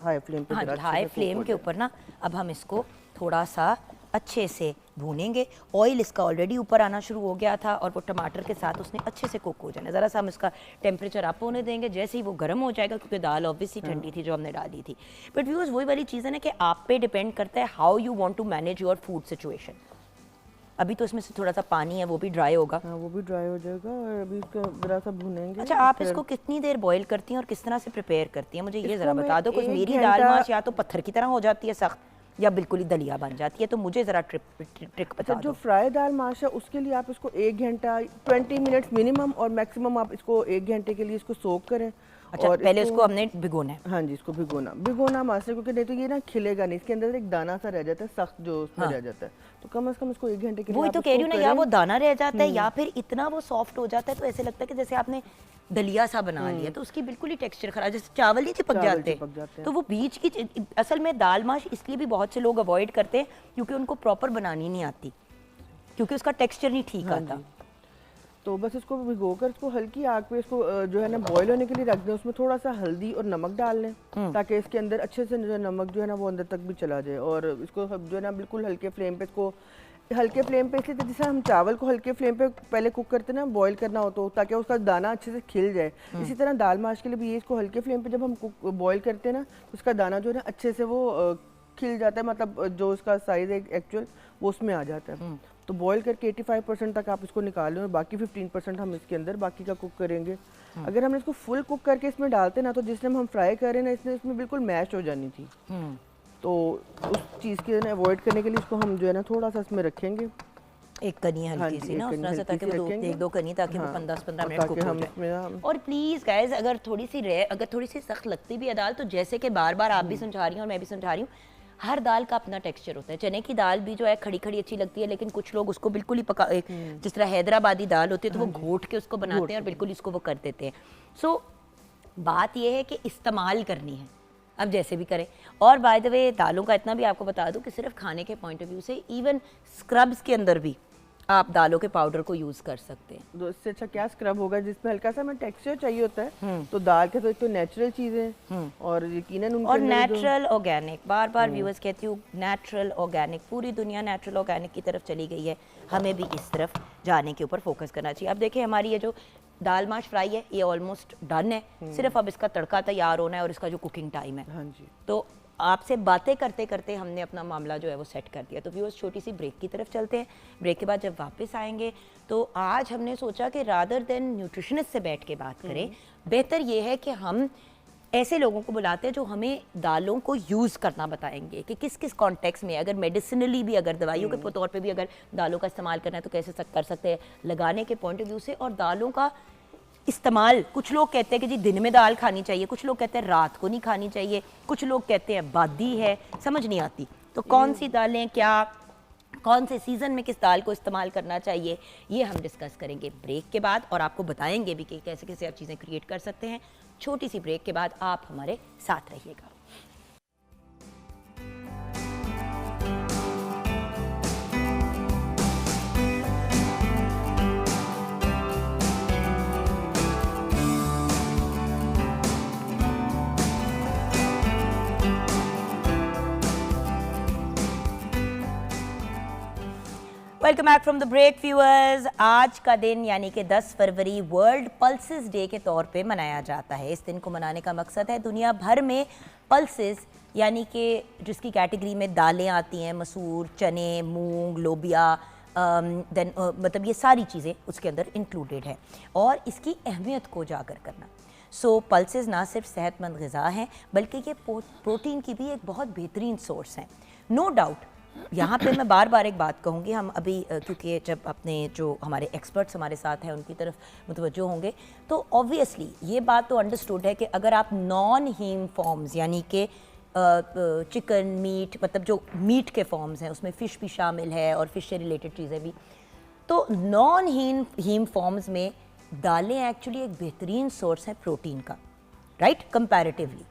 हाई फ्लेम पे। हाँ, हाई फ्लेम के ऊपर ना अब हम इसको थोड़ा सा अच्छे से भूनेंगे। ऑयल इसका ऑलरेडी ऊपर आना शुरू हो गया था और वो टमाटर के साथ उसने अच्छे से कुक हो जाना। ज़रा सा हम इसका टेम्परेचर अप होने देंगे, जैसे ही वो गर्म हो जाएगा, क्योंकि दाल ऑब्वियसली ठंडी थी जो हमने डाली थी। बट व्यूअर्स वही वाली चीज़ है ना कि आप पे डिपेंड करता है how you want to manage your food situation. अभी तो इसमें से थोड़ा सा पानी है वो भी ड्राई होगा। हाँ, वो भी ड्राई हो जाएगा और अभी इसको ज़रा सा भूनेंगे। अच्छा, आप इसको कितनी देर बॉईल करती हैं और किस तरह से प्रिपेयर करती हैं, मुझे ये ज़रा बता दो। कुछ मेरी दाल माश या तो पत्थर की तरह हो जाती है सख्त या बिल्कुल ही दलिया बन जाती है, तो मुझे ज़रा ट्रिक बता दो। जो फ्राई दाल माश है उसके लिए आप इसको 1 घंटा 20 मिनट्स मिनिमम और मैक्सिमम आप इसको 1 घंटे के लिए इसको सोक करें। अच्छा, और पहले इसको हमने भिगोना है? हाँ जी, इसको भिगोना मास्टर, क्योंकि नहीं तो ये ना खिलेगा नहीं, इसके अंदर एक दाना सा रह जाता है सख्त जो उसमें रह जाता है। तो कम से कम इसको 1 घंटे के लिए। वही तो कह रही हूँ ना, या वो दाना रह जाता है या फिर इतना वो सॉफ्ट हो जाता है तो ऐसे लगता है कि जैसे आपने दलिया सा बना लिया, तो उसकी बिल्कुल ही टेक्सचर खराब, जैसे चावल नहीं चिपक जाते। तो वो बीच की असल में दाल माश इसलिए भी बहुत से लोग अवॉइड करते हैं क्योंकि उनको प्रॉपर बनानी नहीं आती, क्योंकि उसका टेक्सचर नहीं ठीक आता। तो बस इसको भिगोकर इसको हल्की आग पे इसको जो है ना बॉईल होने के लिए रख दें। उसमें थोड़ा सा हल्दी और नमक डाल लें ताकि इसके अंदर अच्छे से जो नमक जो है ना वो अंदर तक भी चला जाए और इसको जो है ना बिल्कुल हल्के फ्लेम पे इसको हल्के फ्लेम पे इसलिए, जैसे हम चावल को हल्के फ्लेम पे पहले कुक करते हैं ना, बॉईल करना हो तो, ताकि उसका दाना अच्छे से खिल जाए। इसी तरह दाल माश के लिए भी ये, इसको हल्के फ्लेम पे जब हम कुक बॉईल करते हैं ना, तो उसका दाना जो है ना अच्छे से वो खिल जाता है, मतलब जो उसका साइज है एक्चुअल वो उसमें आ जाता है। तो बॉईल करके 85% तक आप इसको निकाल लें और बाकी 15% हम इसके अंदर बाकी का कुक करेंगे। अगर हमने इसको फुल कुक करके इसमें डालते ना, तो जिस टाइम हम फ्राई कर रहे हैं ना, इसमें बिल्कुल मैश हो जानी थी। तो उस चीज़ के अवॉइड करने के लिए इसको हम जो है ना थोड़ा सा इसमें रखेंगे, एक कनी हल्की सी ना, उस तरह से, ताकि वो एक दो कनी, ताकि वो 10-15 मिनट कुक हो जाए। और प्लीज़ गाइस, अगर थोड़ी सी सख्त लगती भी है दाल, तो जैसे कि बार बार आप भी समझा रही हैं और मैं भी समझा रही हूँ, हर दाल का अपना टेक्सचर होता है। चने की दाल भी जो है खड़ी खड़ी अच्छी लगती है, लेकिन कुछ लोग उसको बिल्कुल ही पका, जिस तरह हैदराबादी दाल होती है तो वो घोट के उसको बनाते हैं और बिल्कुल इसको वो कर देते हैं। सो बात ये है कि इस्तेमाल करनी है, अब जैसे भी करें। और बाय द वे, दालों का इतना भी आपको बता दूं कि सिर्फ खाने के पॉइंट ऑफ व्यू से, इवन स्क्रब्स के अंदर भी आप दालों के पाउडर को यूज कर सकते हैं। तो इससे अच्छा क्या स्क्रब होगा, जिसमें हल्का सा हमें टेक्सचर चाहिए होता है। तो दाल के तो एक तो नेचुरल चीजें और यकीनन उनके और नेचुरल ऑर्गेनिक, बार बार व्यूअर्स कहती हूँ, नेचुरल ऑर्गेनिक, पूरी दुनिया नेचुरल ऑर्गेनिक की तरफ चली गई है, हमें भी इस तरफ जाने के ऊपर फोकस करना चाहिए। अब देखिए, हमारी ये जो दाल माश फ्राई है ये ऑलमोस्ट डन है, सिर्फ अब इसका तड़का तैयार होना है और इसका जो कुकिंग टाइम है। हाँ जी। तो आपसे बातें करते करते हमने अपना मामला जो है वो सेट कर दिया। तो व्यूअर्स, छोटी सी ब्रेक की तरफ चलते हैं। ब्रेक के बाद जब वापस आएंगे तो आज हमने सोचा कि रादर देन न्यूट्रिशनिस्ट से बैठ के बात करें, बेहतर ये है कि हम ऐसे लोगों को बुलाते हैं जो हमें दालों को यूज़ करना बताएंगे कि किस किस कॉन्टेक्स्ट में, अगर मेडिसिनली भी, अगर दवाइयों के तौर पे भी अगर दालों का इस्तेमाल करना है तो कैसे कर सकते हैं, लगाने के पॉइंट ऑफ व्यू से। और दालों का इस्तेमाल, कुछ लोग कहते हैं कि जी दिन में दाल खानी चाहिए, कुछ लोग कहते हैं रात को नहीं खानी चाहिए, कुछ लोग कहते हैं बादी है, समझ नहीं आती। तो कौन सी दालें, क्या कौन से सीज़न में किस दाल को इस्तेमाल करना चाहिए, ये हम डिस्कस करेंगे ब्रेक के बाद, और आपको बताएंगे भी कि कैसे कैसे आप चीज़ें क्रिएट कर सकते हैं। छोटी सी ब्रेक के बाद आप हमारे साथ रहिएगा। Welcome back from the break viewers. आज का दिन यानी कि 10 फरवरी वर्ल्ड पल्सेस डे के तौर पे मनाया जाता है। इस दिन को मनाने का मकसद है दुनिया भर में पल्सेस यानी कि जिसकी कैटेगरी में दालें आती हैं, मसूर, चने, मूंग, लोबिया, देन मतलब ये सारी चीज़ें उसके अंदर इंक्लूडेड है, और इसकी अहमियत को उजागर करना। सो पल्सेस ना सिर्फ सेहतमंद ग़िज़ा हैं बल्कि ये प्रोटीन की भी एक बहुत बेहतरीन सोर्स हैं। नो डाउट, यहाँ पे मैं बार बार एक बात कहूँगी, हम अभी क्योंकि जब अपने जो हमारे एक्सपर्ट्स हमारे साथ हैं उनकी तरफ मुतवज्जो होंगे, तो ऑब्वियसली ये बात तो अंडरस्टूड है कि अगर आप नॉन हीम फॉर्म्स यानी कि चिकन, मीट, मतलब जो मीट के फॉर्म्स हैं उसमें फ़िश भी शामिल है और फ़िश से रिलेटेड चीज़ें भी, तो नॉन हीम फॉर्म्स में दालें एक्चुअली एक बेहतरीन सोर्स है प्रोटीन का, राइट, कंपैरेटिवली।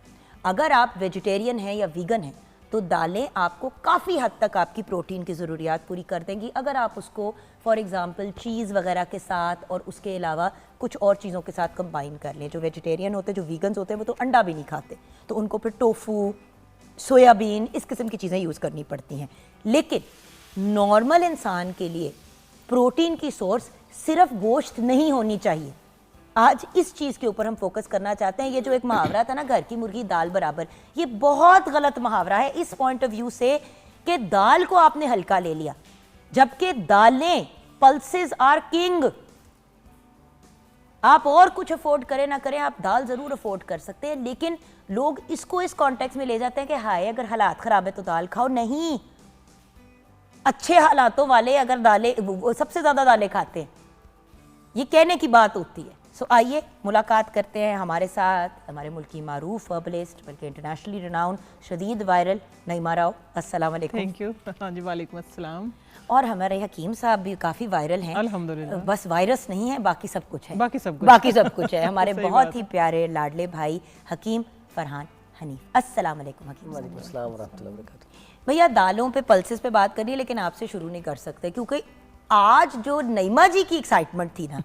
अगर आप वेजिटेरियन हैं या वीगन हैं तो दालें आपको काफ़ी हद तक आपकी प्रोटीन की ज़रूरियात पूरी कर देंगी, अगर आप उसको फॉर एग्ज़ाम्पल चीज़ वगैरह के साथ और उसके अलावा कुछ और चीज़ों के साथ कंबाइन कर लें। जो वेजिटेरियन होते हैं, जो वीगन्स होते हैं, वो तो अंडा भी नहीं खाते, तो उनको फिर टोफू, सोयाबीन, इस किस्म की चीज़ें यूज़ करनी पड़ती हैं। लेकिन नॉर्मल इंसान के लिए प्रोटीन की सोर्स सिर्फ गोश्त नहीं होनी चाहिए। आज इस चीज़ के ऊपर हम फोकस करना चाहते हैं। ये जो एक मुहावरा था ना, घर की मुर्गी दाल बराबर, ये बहुत गलत मुहावरा है इस पॉइंट ऑफ व्यू से कि दाल को आपने हल्का ले लिया, जबकि दालें, पल्सेस आर किंग। आप और कुछ अफोर्ड करें ना करें, आप दाल ज़रूर अफोर्ड कर सकते हैं, लेकिन लोग इसको इस कॉन्टेक्स्ट में ले जाते हैं कि हाय अगर हालात ख़राब है तो दाल खाओ। नहीं, अच्छे हालातों वाले अगर दालें, सबसे ज़्यादा दालें खाते हैं, ये कहने की बात होती है। सो आइए मुलाकात करते हैं हमारे साथ, हमारे मुल्क की मारूफ हर्बलिस्ट बल्कि इंटरनेशनली रिनाउंड, शदीद वायरल नईमा राव। अस्सलाम वालेकुम। Thank you. हाँ जी, वालेकुम अस्सलाम। और हमारे हकीम साहब भी काफ़ी वायरल हैं, अल्हम्दुलिल्लाह। बस वायरस नहीं है, बाकी सब कुछ है। बाकी सब कुछ है। हमारे बहुत ही प्यारे लाडले भाई हकीम फरहान हनीफ। अस्सलाम वालेकुम हकीम। वालेकुम अस्सलाम वरहमतुल्लाहि वबरकातुहू। भैया, दालों पे पल्सेस पे बात करिए, लेकिन आपसे शुरू नहीं कर सकते क्योंकि आज जो नईमा जी की एक्साइटमेंट थी ना,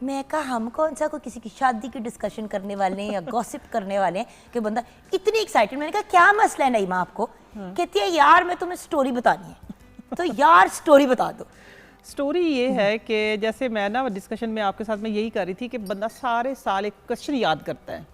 मैं कहा हम कौन सा कोई किसी की शादी की डिस्कशन करने वाले हैं या गॉसिप करने वाले हैं कि बंदा इतनी एक्साइटेड। मैंने कहा क्या मसला है नईमा आपको? कहती है यार मैं तुम्हें स्टोरी बतानी है। तो यार स्टोरी बता दो। स्टोरी ये है कि जैसे मैं ना डिस्कशन में आपके साथ मैं यही कर रही थी कि बंदा सारे साल एक क्वेश्चन याद करता है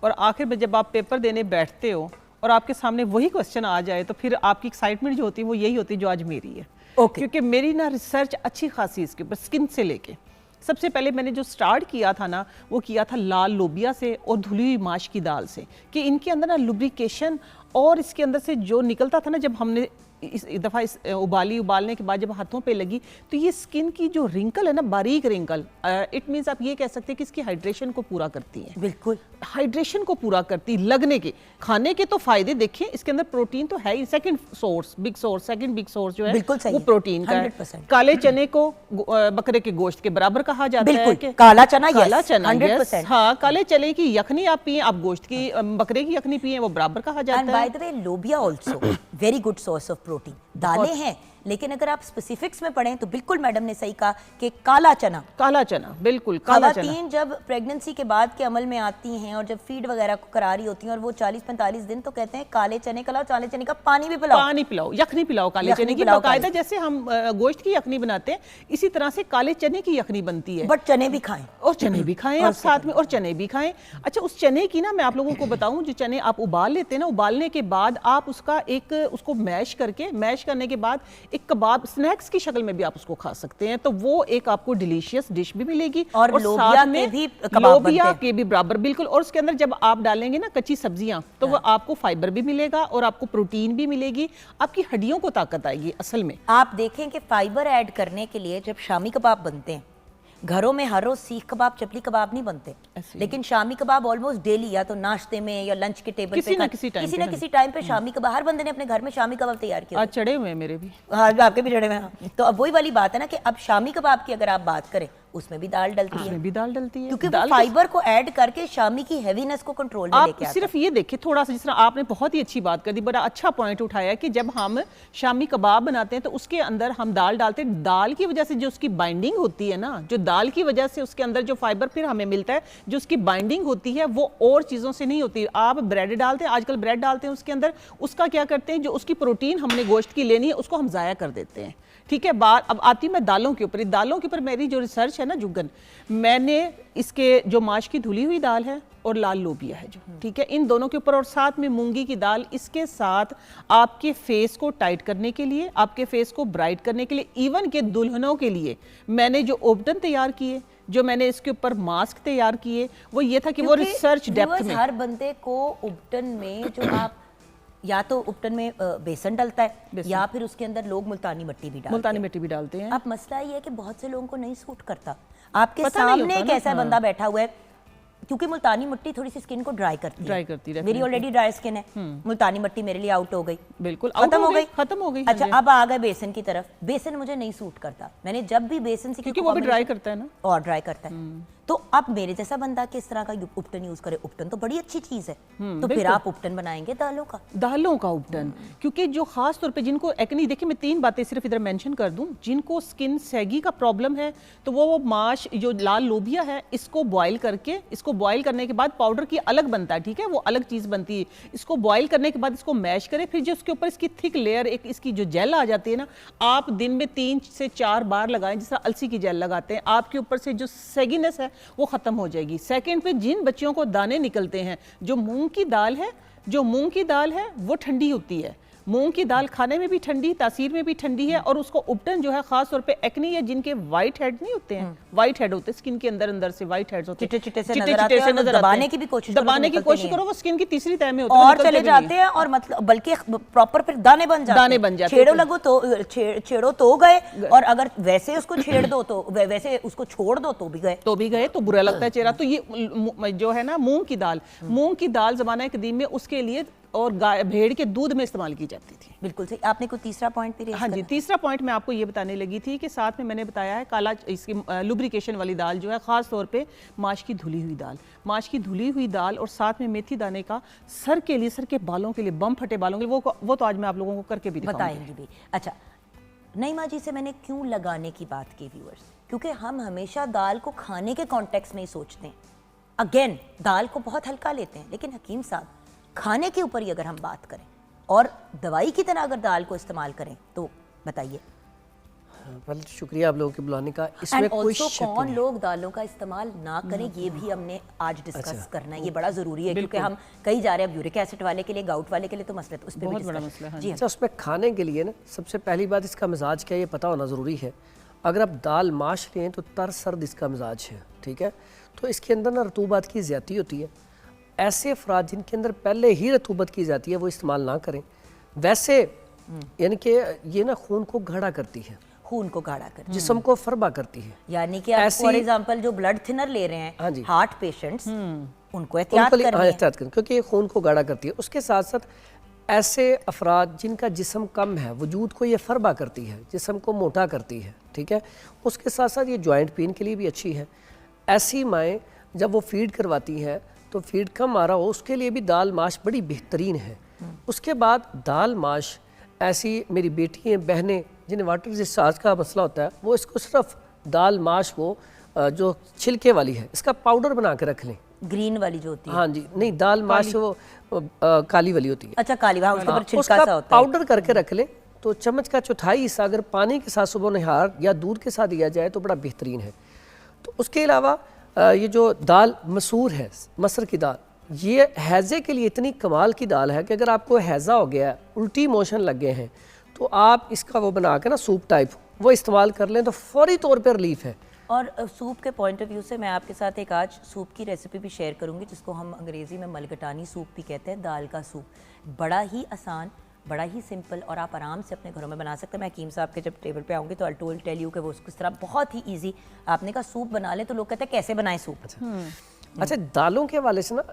और आखिर में जब आप पेपर देने बैठते हो और आपके सामने वही क्वेश्चन आ जाए तो फिर आपकी एक्साइटमेंट जो होती है वो यही होती है जो आज मेरी है। क्योंकि मेरी ना रिसर्च अच्छी खासी इसके ऊपर स्किन से लेके सबसे पहले मैंने जो स्टार्ट किया था ना वो किया था लाल लोबिया से और धुली हुई माश की दाल से कि इनके अंदर ना लुब्रिकेशन और इसके अंदर से जो निकलता था ना जब हमने इस दफ़ा उबालने के बाद जब हाथों पे लगी तो ये स्किन की जो रिंकल है ना बारीक रिंकल इट मीन्स आप ये कह सकते हैं कि इसकी हाइड्रेशन को पूरा करती है। बिल्कुल हाइड्रेशन को पूरा करती लगने के खाने के तो फायदे देखें इसके अंदर प्रोटीन तो है ही। सेकंड बिग सोर्स जो है बिल्कुल सही वो प्रोटीन का है। 100%। काले चने को बकरे के गोश्त के बराबर कहा जाता है कि काला चना, काला चना 100%। हाँ, काले चने की यखनी आप पिए, आप गोश्त की बकरे की यखनी पिए, वो बराबर कहा जाता एंड है। बाय द वे लोबिया also very good source of protein. दालें हैं लेकिन अगर आप स्पेसिफिक्स में पढ़ें तो बिल्कुल मैडम ने सही कहा कि काला चना बिल्कुल काला चना। खवातीन जब प्रेगनेंसी के बाद के अमल में आती हैं और जब फीड वगैरह को करा रही होती हैं और वो 40-45 दिन तो कहते हैं काले चने खिलाओ, काले चने का पानी भी पिलाओ, यखनी पिलाओ काले चने की। बाकायदा जैसे हम गोश्त की यखनी बनाते हैं इसी तरह से काले चने की यखनी बनती है। बट चने भी खाएं और चने भी खाएं आप साथ में, और चने भी खाएं। अच्छा, उस चने की ना मैं आप लोगों को बताऊं, जो चने आप उबाल लेते हैं ना, उबालने के बाद आप उसको मैश करने के बाद एक कबाब स्नैक्स की शक्ल में भी आप उसको खा सकते हैं। तो वो एक आपको डिलीशियस डिश भी मिलेगी और लोबिया के भी कबाब बनते हैं। के भी बराबर बिल्कुल। और उसके अंदर जब आप डालेंगे ना कच्ची सब्जियां तो वो आपको फाइबर भी मिलेगा और आपको प्रोटीन भी मिलेगी, आपकी हड्डियों को ताकत आएगी। असल में आप देखें कि फाइबर ऐड करने के लिए जब शामी कबाब बनते हैं, घरों में हर रोज सीख कबाब चपली कबाब नहीं बनते, लेकिन शामी कबाब ऑलमोस्ट डेली या तो नाश्ते में या लंच के टेबल पे किसी ना किसी टाइम पे शामी कबाब हर बंदे ने अपने घर में शामी कबाब तैयार किया। आज चढ़े हुए हैं मेरे भी। हाँ, आपके भी चढ़े हुए हैं। तो अब वही वाली बात है ना कि अब शामी कबाब की अगर आप बात करें उसमें भी दाल डलती है क्योंकि फाइबर को ऐड करके शामी की हेवीनेस को कंट्रोल में लेके आता है। सिर्फ ये देखिए थोड़ा सा, जिस तरह आपने बहुत ही अच्छी बात कर दी, बड़ा अच्छा पॉइंट उठाया कि जब हम शामी कबाब बनाते हैं तो उसके अंदर हम दाल डालते हैं। दाल की वजह से जो उसकी बाइंडिंग होती है ना, जो दाल की वजह से उसके अंदर जो फाइबर फिर हमें मिलता है, जो उसकी बाइंडिंग होती है वो और चीज़ों से नहीं होती। आप ब्रेड डालते हैं, आजकल ब्रेड डालते हैं उसके अंदर, उसका क्या करते हैं, जो उसकी प्रोटीन हमने गोश्त की लेनी है उसको हम ज़ाया कर देते हैं। ठीक है, बात अब आती मैं दालों के ऊपर। दालों के ऊपर मेरी जो रिसर्च है ना जुगन, मैंने इसके जो माश की धुली हुई दाल है और लाल लोबिया है जो, ठीक है, इन दोनों के ऊपर, और साथ में मूंगी की दाल, इसके साथ आपके फेस को टाइट करने के लिए, आपके फेस को ब्राइट करने के लिए, इवन के दुल्हनों के लिए मैंने जो ओब्टन तैयार किए, जो मैंने इसके ऊपर मास्क तैयार किए, वो ये था कि वो रिसर्च डेप्थ में हर बंदे को उबटन में जो आप या तो उपटन में बेसन डलता है या फिर उसके अंदर लोग मुल्तानी मिट्टी भी डालते हैं। अब मसला ये है कि बहुत से लोगों को नहीं सूट करता। आपके सामने एक ऐसा बंदा बैठा हुआ है, क्योंकि मुल्तानी मिट्टी थोड़ी सी स्किन को ड्राई करती है। मेरी ऑलरेडी ड्राई स्किन है, मुल्तानी मिट्टी मेरे लिए आउट हो गई, बिल्कुल खत्म हो गई। अच्छा, हाँ, अब आ गए बेसन की तरफ। बेसन मुझे नहीं सूट करता। मैंने जब भी बेसन से, क्योंकि वो भी ड्राई करता है ना, और ड्राई करता है। तो अब मेरे जैसा बंदा किस तरह का उपटन यूज करे? उपटन तो बड़ी अच्छी चीज है, तो फिर आप उपटन बनाएंगे दालों का उपटन। क्योंकि जो खास तौर पे जिनको एक्नी, देखिए मैं 3 बातें सिर्फ इधर मेंशन कर दूं, जिनको स्किन सैगी का प्रॉब्लम है तो वो माश जो लाल लोबिया है इसको बॉईल करने के बाद पाउडर की अलग बनता है, ठीक है, वो अलग चीज बनती है। इसको बॉईल करने के बाद इसको मैश करें, फिर जो उसके ऊपर इसकी थिक लेयर, एक इसकी जो जेल आ जाती है ना, आप दिन में 3 से 4 बार लगाएं, जिस तरह अलसी की जेल लगाते हैं, आपके ऊपर से जो सैगीनेस है वो खत्म हो जाएगी। सेकंड पे जिन बच्चियों को दाने निकलते हैं, जो मूंग की दाल है वो ठंडी होती है। मूंग की दाल खाने में भी ठंडी, तासीर में भी ठंडी है, और उसको उपटन जो है खास तौर पे एक्नी है, जिनके व्हाइट हेड नहीं होते हैं, व्हाइट हेड होते हैं स्किन के अंदर से व्हाइट हेड्स होते हैं, चिट्टे से नजर आते हैं, दबाने की कोशिश करो, वो स्किन की तीसरी तह में होते हैं और चले जाते हैं, और मतलब बल्कि प्रॉपर फिर दाने बन जाते हैं। छेड़ो तो गए, और अगर वैसे उसको छेड़ दो तो वैसे उसको छोड़ दो तो भी गए तो बुरा लगता है चेहरा। तो ये जो है ना मूंग की दाल ज़माना कदीम में उसके लिए और भेड़ के दूध में इस्तेमाल की जाती थी। बिल्कुल सही। आपने कोई तीसरा पॉइंट भी रेज़ हाँ जी, तीसरा पॉइंट मैं आपको ये बताने लगी थी कि साथ में मैंने बताया है काला, इसकी लुब्रिकेशन वाली दाल जो है, खास तौर पे माश की धुली हुई दाल और साथ में मेथी दाने का सर के बालों के लिए, बम फटे बालों के लिए, वो तो आज मैं आप लोगों को करके भी बताएंगे भी। अच्छा, नईमा जी से मैंने क्यों लगाने की बात की व्यूअर्स, क्योंकि हम हमेशा दाल को खाने के कॉन्टेक्स्ट में ही सोचते हैं। अगेन दाल को बहुत हल्का लेते हैं, लेकिन हकीम साहब खाने के ऊपर ही अगर हम बात करें और दवाई की तरह अगर दाल को इस्तेमाल करें तो बताइए। पहले तो शुक्रिया आप लोगों के बुलाने का। इसमें एंड कोई ऑल्सो शक कौन नहीं। लोग दालों का इस्तेमाल ना करें ये भी हमने आज डिस्कस करना है, ये बड़ा ज़रूरी है क्योंकि हम कहीं जा रहे हैं, यूरिक एसिड वाले के लिए, गाउट वाले के लिए तो मसला, तो उस पर भी बहुत बड़ा discuss- मसला है, हाँ जी अच्छा, उसमें खाने के लिए ना सबसे पहली बात इसका मिजाज क्या है ये पता होना ज़रूरी है। अगर आप दाल माश लें तो तर सर्द इसका मिजाज है, ठीक है। तो इसके अंदर ना रतूबत की ज़्यादती होती है। ऐसे अफराद जिनके अंदर पहले ही रतूबत की जाती है वो इस्तेमाल ना करें। वैसे यानी कि ये ना खून को गाढ़ा करती है, खून को गाढ़ा कर, जिस्म को फरबा करती है। यानी कि आप ऐसी- फॉर एग्जांपल जो ब्लड थिनर ले रहे हाँ हैं जी। हार्ट पेशेंट्स, उनको एहतियात उनको करनी है। एहतियात करें क्योंकि ये खून को गाढ़ा करती है। उसके साथ साथ ऐसे अफराद जिनका जिस्म कम है, वजूद को ये फरबा करती है, जिस्म को मोटा करती है, ठीक है। उसके साथ साथ ये जॉइंट पेन के लिए भी अच्छी है। ऐसी माएँ जब वो फीड करवाती हैं तो फीड कम आ रहा हो उसके लिए भी दाल माश बड़ी बेहतरीन है। उसके बाद दाल माश ऐसी मेरी बेटी हैं, बहनें जिन्हें वाटर डिस्चार्ज का मसला होता है, वो इसको सिर्फ दाल माश को जो छिलके वाली है इसका पाउडर बना के रख लें। ग्रीन वाली जो होती है, हाँ जी, नहीं दाल माश वो काली वाली होती है। अच्छा काली, हाँ उसके ऊपर छिलका उसका सा होता है। पाउडर करके रख लें तो चम्मच का चौथाई हिस्सा अगर पानी के साथ सुबह नहार या दूध के साथ दिया जाए तो बड़ा बेहतरीन है। तो उसके अलावा ये जो दाल मसूर है, मसर की दाल, ये हैज़े के लिए इतनी कमाल की दाल है कि अगर आपको हैज़ा हो गया है, उल्टी मोशन लग गए हैं, तो आप इसका वो बना के ना सूप टाइप वो इस्तेमाल कर लें तो फौरी तौर पर रिलीफ है। और सूप के पॉइंट ऑफ व्यू से मैं आपके साथ एक आज सूप की रेसिपी भी शेयर करूंगी जिसको हम अंग्रेज़ी में मलगटानी सूप भी कहते हैं, दाल का सूप। बड़ा ही आसान, बड़ा ही सिंपल और आप आराम से अपने घरों में बना सकते हैं। मैं हकीम साहब के जब टेबल पे आऊँगी तो आई टोल टेल यू कि वो उसको इस तरह बहुत ही ईजी, आपने कहा सूप बना ले तो लोग कहते हैं कैसे बनाएं सूप। अच्छा, दालों के हवाले से ना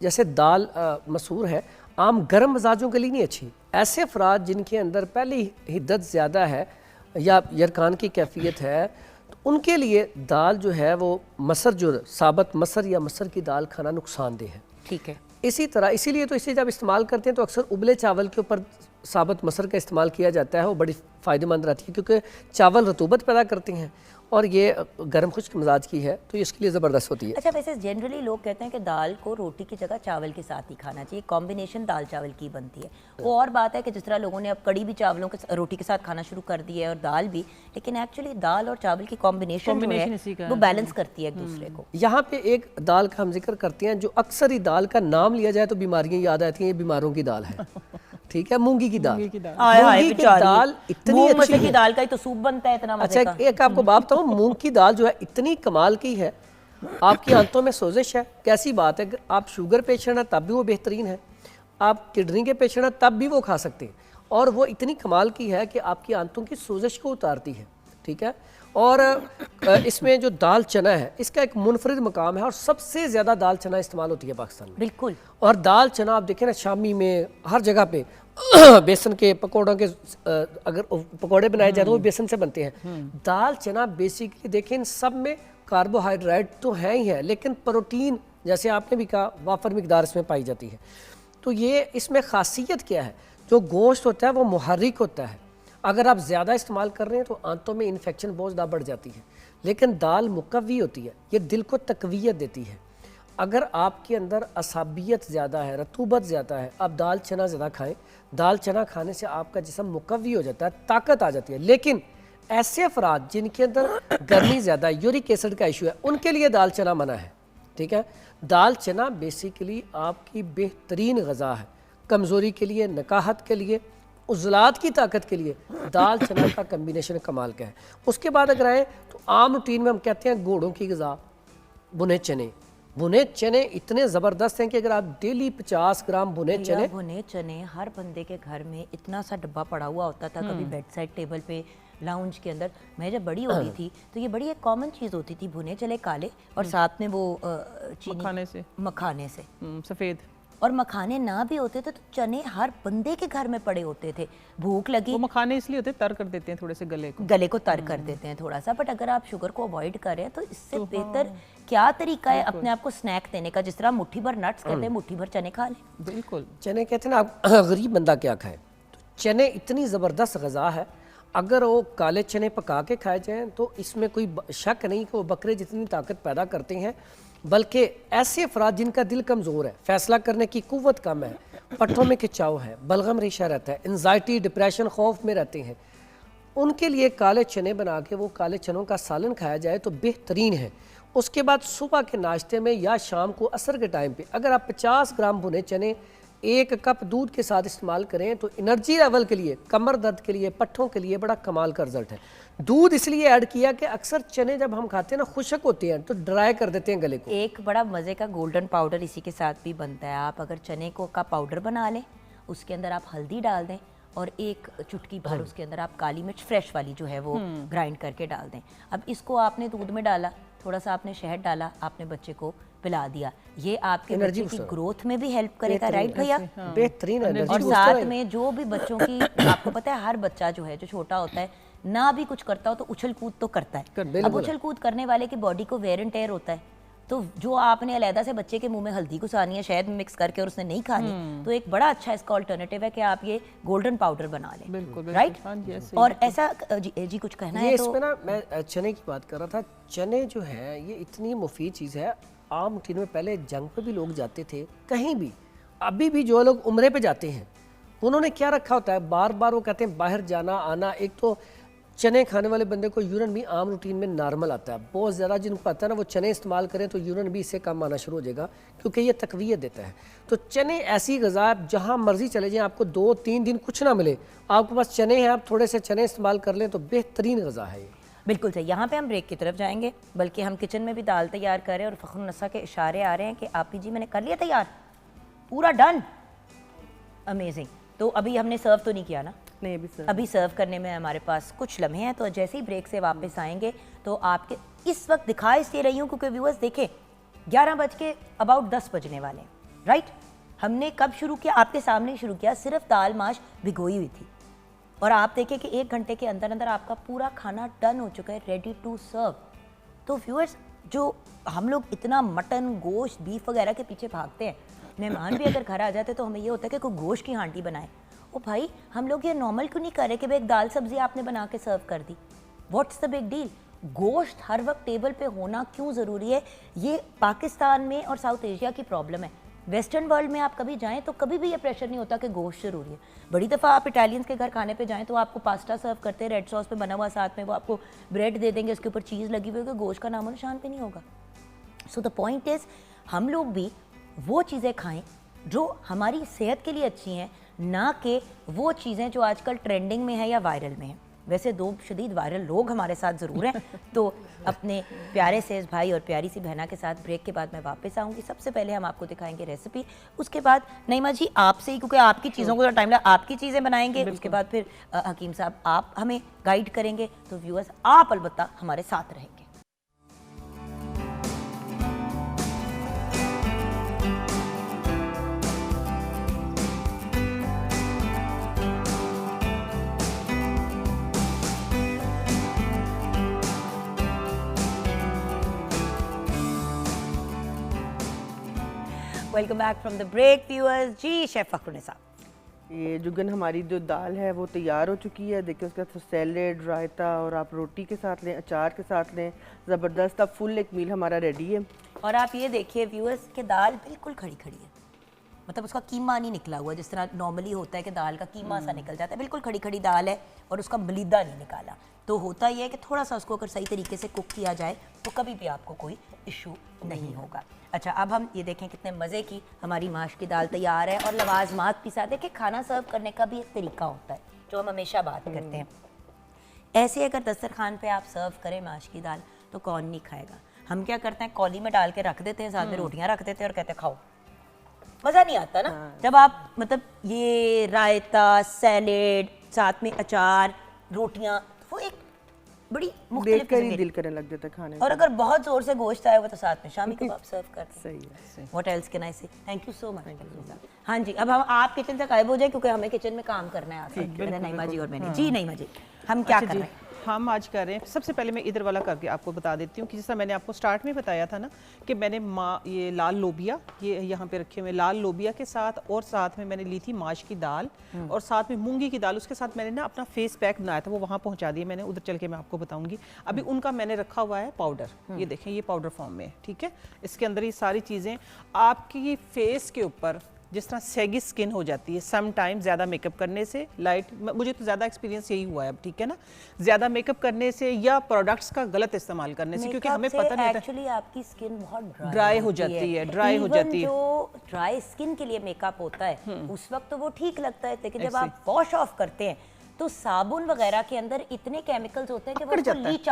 जैसे दाल मसूर है आम गर्म मिजाजों के लिए नहीं अच्छी। ऐसे अफराद जिनके अंदर पहले ही हिद्दत ज़्यादा है या यरकान की कैफियत है तो उनके लिए दाल जो है वो मसर, जो साबत मसर या मसर की दाल खाना नुकसानदेह है। ठीक है, इसी तरह इसीलिए तो इसे जब इस्तेमाल करते हैं तो अक्सर उबले चावल के ऊपर साबत मसर का इस्तेमाल किया जाता है। वो बड़ी फ़ायदेमंद रहती है क्योंकि चावल रतूबत पैदा करते हैं और ये गर्म खुश्क मिजाज की है तो इसके लिए ज़बरदस्त होती है। अच्छा वैसे जनरली लोग कहते हैं कि दाल को रोटी की जगह चावल के साथ ही खाना चाहिए, कॉम्बिनेशन दाल चावल की बनती है। वो और बात है कि जिस तरह लोगों ने अब कड़ी भी चावलों के रोटी के साथ खाना शुरू कर दी है और दाल भी, लेकिन एक्चुअली दाल और चावल की कॉम्बिनेशन इसी का वो बैलेंस करती है एक दूसरे को। यहाँ पे एक दाल का हम जिक्र करते हैं जो अक्सर ही दाल का नाम लिया जाए तो बीमारियां याद आती हैं, ये बीमारों की दाल है। ठीक है, मूंगी की दाल। हाय हाय मूंगी की बेचारी, दाल इतनी मूंग अच्छी मसले की है। दाल का ही तो सूप बनता है इतना मजे अच्छा, का। एक आपको बात बताऊं, मूंग की दाल जो है इतनी कमाल की है, आपकी आंतों में सोजिश है, कैसी बात है। आप शुगर पेशेंट हैं तब भी वो बेहतरीन है, आप किडनी के पेशेंट हैं तब भी वो खा सकते हैं। और वो इतनी कमाल की है कि आपकी आंतों की सोजिश को उतारती है, ठीक है। और इसमें जो दाल चना है इसका एक मुनफरिद मकाम है और सबसे ज़्यादा दाल चना इस्तेमाल होती है पाकिस्तान में। बिल्कुल। और दाल चना आप देखें ना, शामी में हर जगह पे बेसन के पकौड़ों के अगर पकौड़े बनाए जाए तो वो बेसन से बनते हैं। दाल चना बेसिकली देखें इन सब में कार्बोहाइड्रेट तो है ही है, लेकिन प्रोटीन जैसे आपने भी कहा वाफर मिकदार इसमें पाई जाती है। तो ये इसमें खासियत क्या है, जो गोश्त होता है वो मुहर्रिक होता है। अगर आप ज़्यादा इस्तेमाल कर रहे हैं तो आंतों में इन्फेक्शन बहुत ज़्यादा बढ़ जाती है, लेकिन दाल मुकव्वी होती है, ये दिल को तकवीयत देती है। अगर आपके अंदर असाबियत ज़्यादा है, रतूबत ज़्यादा है, आप दाल चना ज़्यादा खाएं। दाल चना खाने से आपका जिस्म मुकव्वी हो जाता है, ताकत आ जाती है। लेकिन ऐसे अफराद जिनके अंदर गर्मी ज़्यादा है, यूरिक एसिड का इशू है, उनके लिए दाल चना मना है, ठीक है। दाल चना बेसिकली आपकी बेहतरीन गज़ा है, कमज़ोरी के लिए, नकाहत के लिए, उज़लात की ताकत के लिए दाल चना का कम्बिनेशन कमाल का है। उसके बाद अगर आए तो आम रूटीन में हम कहते हैं घोड़ों की गज़ा, भुने चने। भुने चने इतने ज़बरदस्त हैं कि अगर आप डेली 50 ग्राम भुने चने, भुने चने हर बंदे के घर में इतना सा डब्बा पड़ा हुआ होता था, कभी बेड साइड टेबल पे, लाउंज के अंदर। मैं जब बड़ी हो रही थी तो ये बड़ी एक कॉमन चीज़ होती थी, भुने चले काले और साथ में वो चीनी मखाने से सफ़ेद। और मखाने ना भी होते थे तो चने हर बंदे के घर में पड़े होते थे। भूख लगी, वो मखाने इसलिए होते तर कर देते हैं थोड़े से गले को तर कर देते हैं थोड़ा सा। बट अगर आप शुगर को अवॉइड कर रहे हैं तो इससे बेहतर क्या तरीका है अपने आप को स्नैक देने का। जिस तरह मुट्ठी भर नट्स कहते हैं, मुट्ठी भर चने खा लें। बिल्कुल। चने कहते हैं ना, आप गरीब बंदा क्या खाए। तो चने इतनी ज़बरदस्त गज़ा है, अगर वो काले चने पका के खाए जाएँ तो इसमें कोई शक नहीं कि वो बकरे जितनी ताकत पैदा करते हैं। बल्कि ऐसे अफराद जिनका दिल कमज़ोर है, फ़ैसला करने की कुव्वत कम है, पट्टों में खिंचाव है, बलगम रेशा रहता है, एंजाइटी, डिप्रेशन, खौफ में रहते हैं, उनके लिए काले चने बना के वो काले चनों का सालन खाया जाए तो बेहतरीन है। उसके बाद सुबह के नाश्ते में या शाम को असर के टाइम पे अगर आप 50 ग्राम भुने चने 1 कप दूध के साथ इस्तेमाल करें तो एनर्जी लेवल के लिए, कमर दर्द के लिए, पट्ठों के लिए बड़ा कमाल का रिजल्ट है। दूध इसलिए ऐड किया कि अक्सर चने जब हम खाते हैं ना खुशक होते हैं तो ड्राई कर देते हैं गले को। एक बड़ा मज़े का गोल्डन पाउडर इसी के साथ भी बनता है। आप अगर चने को का पाउडर बना लें, उसके अंदर आप हल्दी डाल दें और 1 चुटकी भर उसके अंदर आप काली मिर्च फ्रेश वाली जो है वो ग्राइंड करके डाल दें। अब इसको आपने दूध में डाला, थोड़ा सा आपने शहद डाला, आपने बच्चे को पिला दिया, ये आपके बच्चे की ग्रोथ में भी हेल्प करेगा, राइट भैया? बेहतरीन है। और साथ में जो भी बच्चों की आपको पता है हर बच्चा जो है जो छोटा होता है ना भी कुछ करता हो तो उछल कूद तो करता है। अब उछल कूद करने वाले की बॉडी को वेयर एंड टेयर होता है, तो जो आपने अलहदा से बच्चे के मुंह में हल्दी घुसानी है शहद मिक्स करके और उसने नहीं खानी, तो एक बड़ा अच्छा इसका ऑल्टरनेटिव है कि आप ये गोल्डन पाउडर बना लें। बिल्कुल, राइट। हाँ जी, ऐसे और ऐसा जी कुछ कहना है तो इसमें ना मैं चने की बात कर रहा था। चने जो है ये इतनी मुफीद चीज़ है। आम रूटीन में पहले जंग पे भी लोग जाते थे, कहीं भी अभी भी जो लोग उम्रे पे जाते हैं उन्होंने क्या रखा होता है, बार बार वो कहते हैं बाहर जाना आना। एक तो चने खाने वाले बंदे को यूरिन भी आम रूटीन में नॉर्मल आता है बहुत ज़्यादा। जिनको पता है ना वो चने इस्तेमाल करें तो यूरिन भी इससे कम आना शुरू हो जाएगा क्योंकि ये तकवीयत देता है। तो चने ऐसी ग़िज़ा है जहाँ मर्जी चले जाएँ, आपको 2-3 दिन कुछ ना मिले, आपके पास चने हैं, आप थोड़े से चने इस्तेमाल कर लें तो बेहतरीन ग़िज़ा है ये। बिल्कुल सही। यहाँ पे हम ब्रेक की तरफ जाएंगे, बल्कि हम किचन में भी दाल तैयार कर रहे हैं और फ़ख्रुन्निसा के इशारे आ रहे हैं कि आप जी मैंने कर लिया तैयार, पूरा डन, अमेजिंग। तो अभी हमने सर्व तो नहीं किया ना? नहीं, अभी सर्व करने में हमारे पास कुछ लम्हे हैं, तो जैसे ही ब्रेक से वापस आएंगे तो आपके इस वक्त दिखा इसलिए रही हूँ क्योंकि व्यूअर्स देखें 11 बज के अबाउट 10 बजने वाले हैं, राइट? हमने कब शुरू किया? आपके सामने शुरू किया, सिर्फ दाल माश भिगोई हुई थी और आप देखें कि 1 घंटे के अंदर अंदर आपका पूरा खाना डन हो चुका है, रेडी टू सर्व। तो व्यूअर्स जो हम लोग इतना मटन गोश्त बीफ वगैरह के पीछे भागते हैं, मेहमान भी अगर घर आ जाते तो हमें ये होता है कि कोई गोश्त की हांडी बनाए। ओ भाई हम लोग ये नॉर्मल क्यों नहीं कर रहे कि भाई एक दाल सब्जी आपने बना के सर्व कर दी, व्हाट्स द बिग डील? गोश्त हर वक्त टेबल पे होना क्यों ज़रूरी है? ये पाकिस्तान में और साउथ एशिया की प्रॉब्लम है। वेस्टर्न वर्ल्ड में आप कभी जाएं तो कभी भी ये प्रेशर नहीं होता कि गोश्त ज़रूरी है। बड़ी दफ़ा आप इटालियंस के घर खाने पे जाएं तो आपको पास्ता सर्व करते हैं रेड सॉस पे बना हुआ, साथ में वो आपको ब्रेड दे देंगे, उसके ऊपर चीज़ लगी हुई होगी, गोश्त का नामो निशान पे नहीं होगा। सो द पॉइंट इज़ हम लोग भी वो चीज़ें खाएं जो हमारी सेहत के लिए अच्छी हैं, ना कि वो चीज़ें जो आजकल ट्रेंडिंग में है या वायरल में हैं। वैसे 2 शदीद वायरल लोग हमारे साथ ज़रूर हैं। तो अपने प्यारे से भाई और प्यारी सी बहना के साथ ब्रेक के बाद मैं वापस आऊँगी। सबसे पहले हम आपको दिखाएंगे रेसिपी, उसके बाद नईमा जी आपसे ही, क्योंकि आपकी चीज़ों को टाइम लगा, आपकी चीज़ें बनाएंगे, उसके बाद फिर हकीम साहब आप हमें गाइड करेंगे। तो व्यूअर्स आप अलबत्ता हमारे साथ रहेंगे। Welcome back from the break viewers. जी शेफ फ़ख्रुन्निसा, ये जुगन हमारी जो दाल है वो तैयार हो चुकी है। देखिए उसका तो सैलेड, रायता और आप रोटी के साथ लें, अचार के साथ लें, ज़बरदस्त अब फुल एक मील हमारा रेडी है। और आप ये देखिए व्यूअर्स कि दाल बिल्कुल खड़ी खड़ी है, मतलब उसका कीमा नहीं निकला हुआ जिस तरह नॉर्मली होता है कि दाल का कीमा सा निकल जाता है। बिल्कुल खड़ी खड़ी दाल है और उसका मलीदा नहीं निकाला। तो होता ये है कि थोड़ा सा उसको अगर सही तरीके से कुक किया जाए तो कभी भी आपको कोई इशू नहीं होगा। अच्छा, अब हम ये देखें कितने मज़े की हमारी माश की दाल तैयार है और लवाजमात के साथ। देखिए खाना सर्व करने का भी एक तरीका होता है जो हम हमेशा बात करते हैं। ऐसे अगर दस्तरखान पे आप सर्व करें माश की दाल तो कौन नहीं खाएगा। हम क्या करते हैं, कौली में डाल के रख देते हैं, साथ में रोटियां रख देते हैं और कहते हैं खाओ। मज़ा नहीं आता ना जब आप मतलब ये रायता, सैलेड, साथ में अचार, रोटियां, वो एक बड़ी मुख्तलिफ देखकर ही दिल करने लग जाता है खाने और अगर बहुत जोर से गोश्त आया हुआ तो साथ में शामी कबाब सर्व करते हैं। सही है। व्हाट एल्स कैन आई से? Thank you so much. हाँ जी, अब हम आप किचन से गायब हो जाए क्योंकि हमें किचन में काम करना है आज नईमा जी और मैंने। जी नईमा जी, हम क्या कर रहे हैं? हम आज कर रहे हैं, सबसे पहले मैं इधर वाला करके आपको बता देती हूँ कि जैसा मैंने आपको स्टार्ट में बताया था ना कि मैंने ये लाल लोबिया, ये यहाँ पे रखे हुए लाल लोबिया के साथ, और साथ में मैंने ली थी माश की दाल और साथ में मूंगी की दाल। उसके साथ मैंने ना अपना फेस पैक बनाया था, वो वहाँ पहुँचा दिया मैंने, उधर चल के मैं आपको बताऊँगी। अभी उनका मैंने रखा हुआ है पाउडर, ये देखें ये पाउडर फॉर्म में है, ठीक है। इसके अंदर ये सारी चीज़ें आपकी फेस के ऊपर जिस तरह सेगी स्किन हो जाती है सम टाइम ज़्यादा मेकअप करने से, लाइट, मुझे तो ज़्यादा एक्सपीरियंस यही हुआ है अब, ठीक है ना, ज़्यादा मेकअप करने से या प्रोडक्ट्स का गलत इस्तेमाल करने से, क्योंकि हमें पता नहीं एक्चुअली आपकी स्किन बहुत ड्राई हो जाती है, ड्राई हो जाती है। जो ड्राई स्किन के लिए मेकअप होता है उस वक्त तो वो ठीक लगता है, लेकिन जब आप वॉश ऑफ करते हैं तो साबुन वगैरह के अंदर इतने केमिकल्स होते हैं कि वो उसको लीच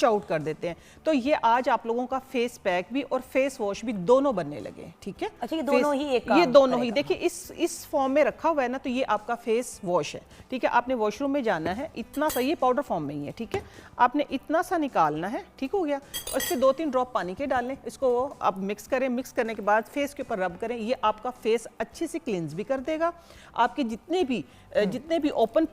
आउट कर देते हैं। तो ये आज आप लोगों का फेस पैक भी और फेस वॉश भी दोनों बनने लगे, ठीक है। अच्छा, ये दोनों ही एक काम ये दोनों ही देखिए इस फॉर्म में रखा हुआ है ना, तो ये आपका फेस वॉश है, ठीक है। आपने वॉशरूम में जाना है, इतना सा, ये पाउडर फॉर्म में ही है, ठीक है। आपने इतना सा निकालना है, ठीक हो गया, और इससे 2-3 ड्रॉप पानी के डाल लें, इसको आप मिक्स करें, मिक्स करने के बाद फेस के ऊपर रब करें। ये आपका फेस अच्छे से क्लींस भी कर देगा। आपके जितने भी ओपन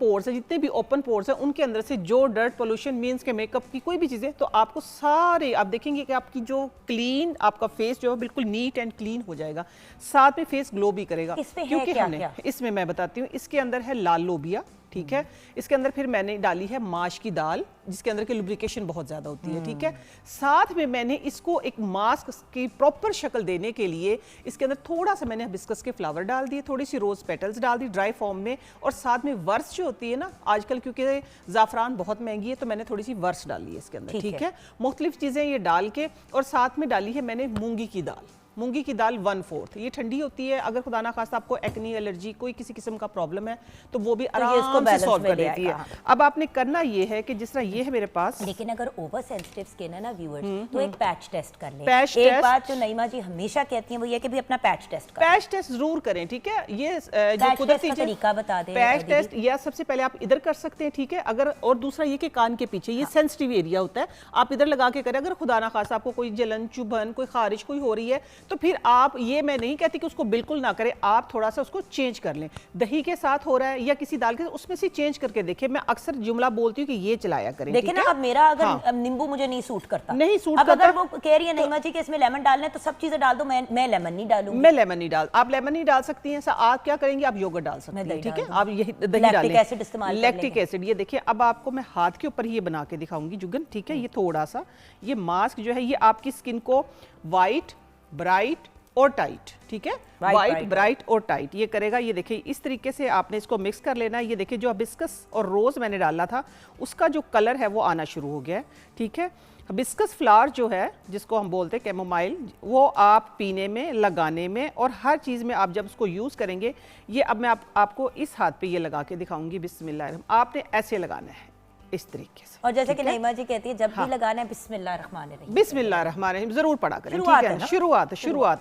पोर्स है, उनके अंदर से जो डर्ट, पोल्यूशन, मींस के मेकअप की कोई भी चीज़ें, तो आपको सारे, आप देखेंगे कि आपकी जो क्लीन, आपका फेस जो है बिल्कुल नीट एंड क्लीन हो जाएगा, साथ में फेस ग्लो भी करेगा। क्योंकि हमने इसमें, मैं बताती हूँ, इसके अंदर है लाल लोबिया, ठीक है। इसके अंदर फिर मैंने डाली है माश की दाल, जिसके अंदर की लुब्रिकेशन बहुत ज्यादा होती है, ठीक है। साथ में मैंने इसको एक मास्क की प्रॉपर शक्ल देने के लिए इसके अंदर थोड़ा सा मैंने हिबिस्कस के फ्लावर डाल दिए, थोड़ी सी रोज पेटल्स डाल दी ड्राई फॉर्म में, और साथ में वर्स जो होती है ना आजकल, क्योंकि ज़ाफ़रान बहुत महंगी है, तो मैंने थोड़ी सी वर्स डाल ली है इसके अंदर, ठीक है। मुख्तलिफ चीज़ें ये डाल के, और साथ में डाली है मैंने मूंगी की दाल। मूंगी की दाल 1/4, ये ठंडी होती है, अगर खुदा ना खास्ता आपको एक्नी, एलर्जी, कोई किसी किस्म का प्रॉब्लम है तो वो भी आराम से सॉल्व कर देती है। अब आपने करना ये है कि जिस तरह ये है मेरे पास, लेकिन अगर ओवर सेंसिटिव स्किन है ना व्यूअर्स, तो एक पैच टेस्ट कर लें। एक बात जो नईमा जी हमेशा कहती हैं वो ये कि भी अपना पैच टेस्ट करें। पैच टेस्ट जरूर करें, ठीक है। ये जो कुदरती तरीका बता दें। पैच टेस्ट या सबसे पहले आप इधर कर सकते हैं, ठीक है। अगर, और दूसरा ये कि कान के पीछे, ये सेंसिटिव एरिया होता है, आप इधर लगा के करें। अगर खुदा ना खास्ता आपको कोई जलन, चुभन, कोई खारिश कोई हो रही है, तो फिर आप, ये मैं नहीं कहती कि उसको बिल्कुल ना करें, आप थोड़ा सा उसको चेंज कर लें। दही के साथ हो रहा है या किसी दाल के, उसमें से चेंज करके देखें। मैं अक्सर जुमला बोलती हूँ कि ये चलाया करें। लेकिन अब मेरा अगर नींबू मुझे नहीं सूट करता, नहीं सूट करता, अगर वो कह रही है नईमा जी कि इसमें लेमन डालना है तो सब चीजें डाल दो, मैं लेमन नहीं डालूंगी। मैं लेमन नहीं डाल, आप लेमन नहीं डाल सकती हैं। आप क्या करेंगे, आप योगर्ट डाल सकती हैं, ठीक है। आप यही दही डालें, लैक्टिक एसिड इस्तेमाल, लैक्टिक एसिड। ये देखिए, अब आपको मैं हाथ के ऊपर ही ये बना के दिखाऊंगी जुगन, ठीक है। ये थोड़ा सा, ये मास्क जो है, ये आपकी स्किन को वाइट, ब्राइट और टाइट, ठीक है, वाइट, ब्राइट और टाइट ये करेगा। ये देखिए, इस तरीके से आपने इसको मिक्स कर लेना है। ये देखिए, जो हिबिस्कस और रोज मैंने डाला था, उसका जो कलर है वो आना शुरू हो गया है, ठीक है। हिबिस्कस फ्लावर जो है, जिसको हम बोलते हैं कैमोमाइल, वो आप पीने में, लगाने में और हर चीज़ में आप जब उसको यूज़ करेंगे, ये अब मैं आपको इस हाथ पे ये लगा के दिखाऊंगी। बिस्मिल्लाह, आपने ऐसे लगाना है, इस तरीके से। और जैसे कि नईमा जी कहती है, जब भी लगाना है बिस्मिल्लाहिर्रहमानिर्रहीम, बिस्मिल्लाहिर्रहमानिर्रहीम जरूर पढ़ा करें,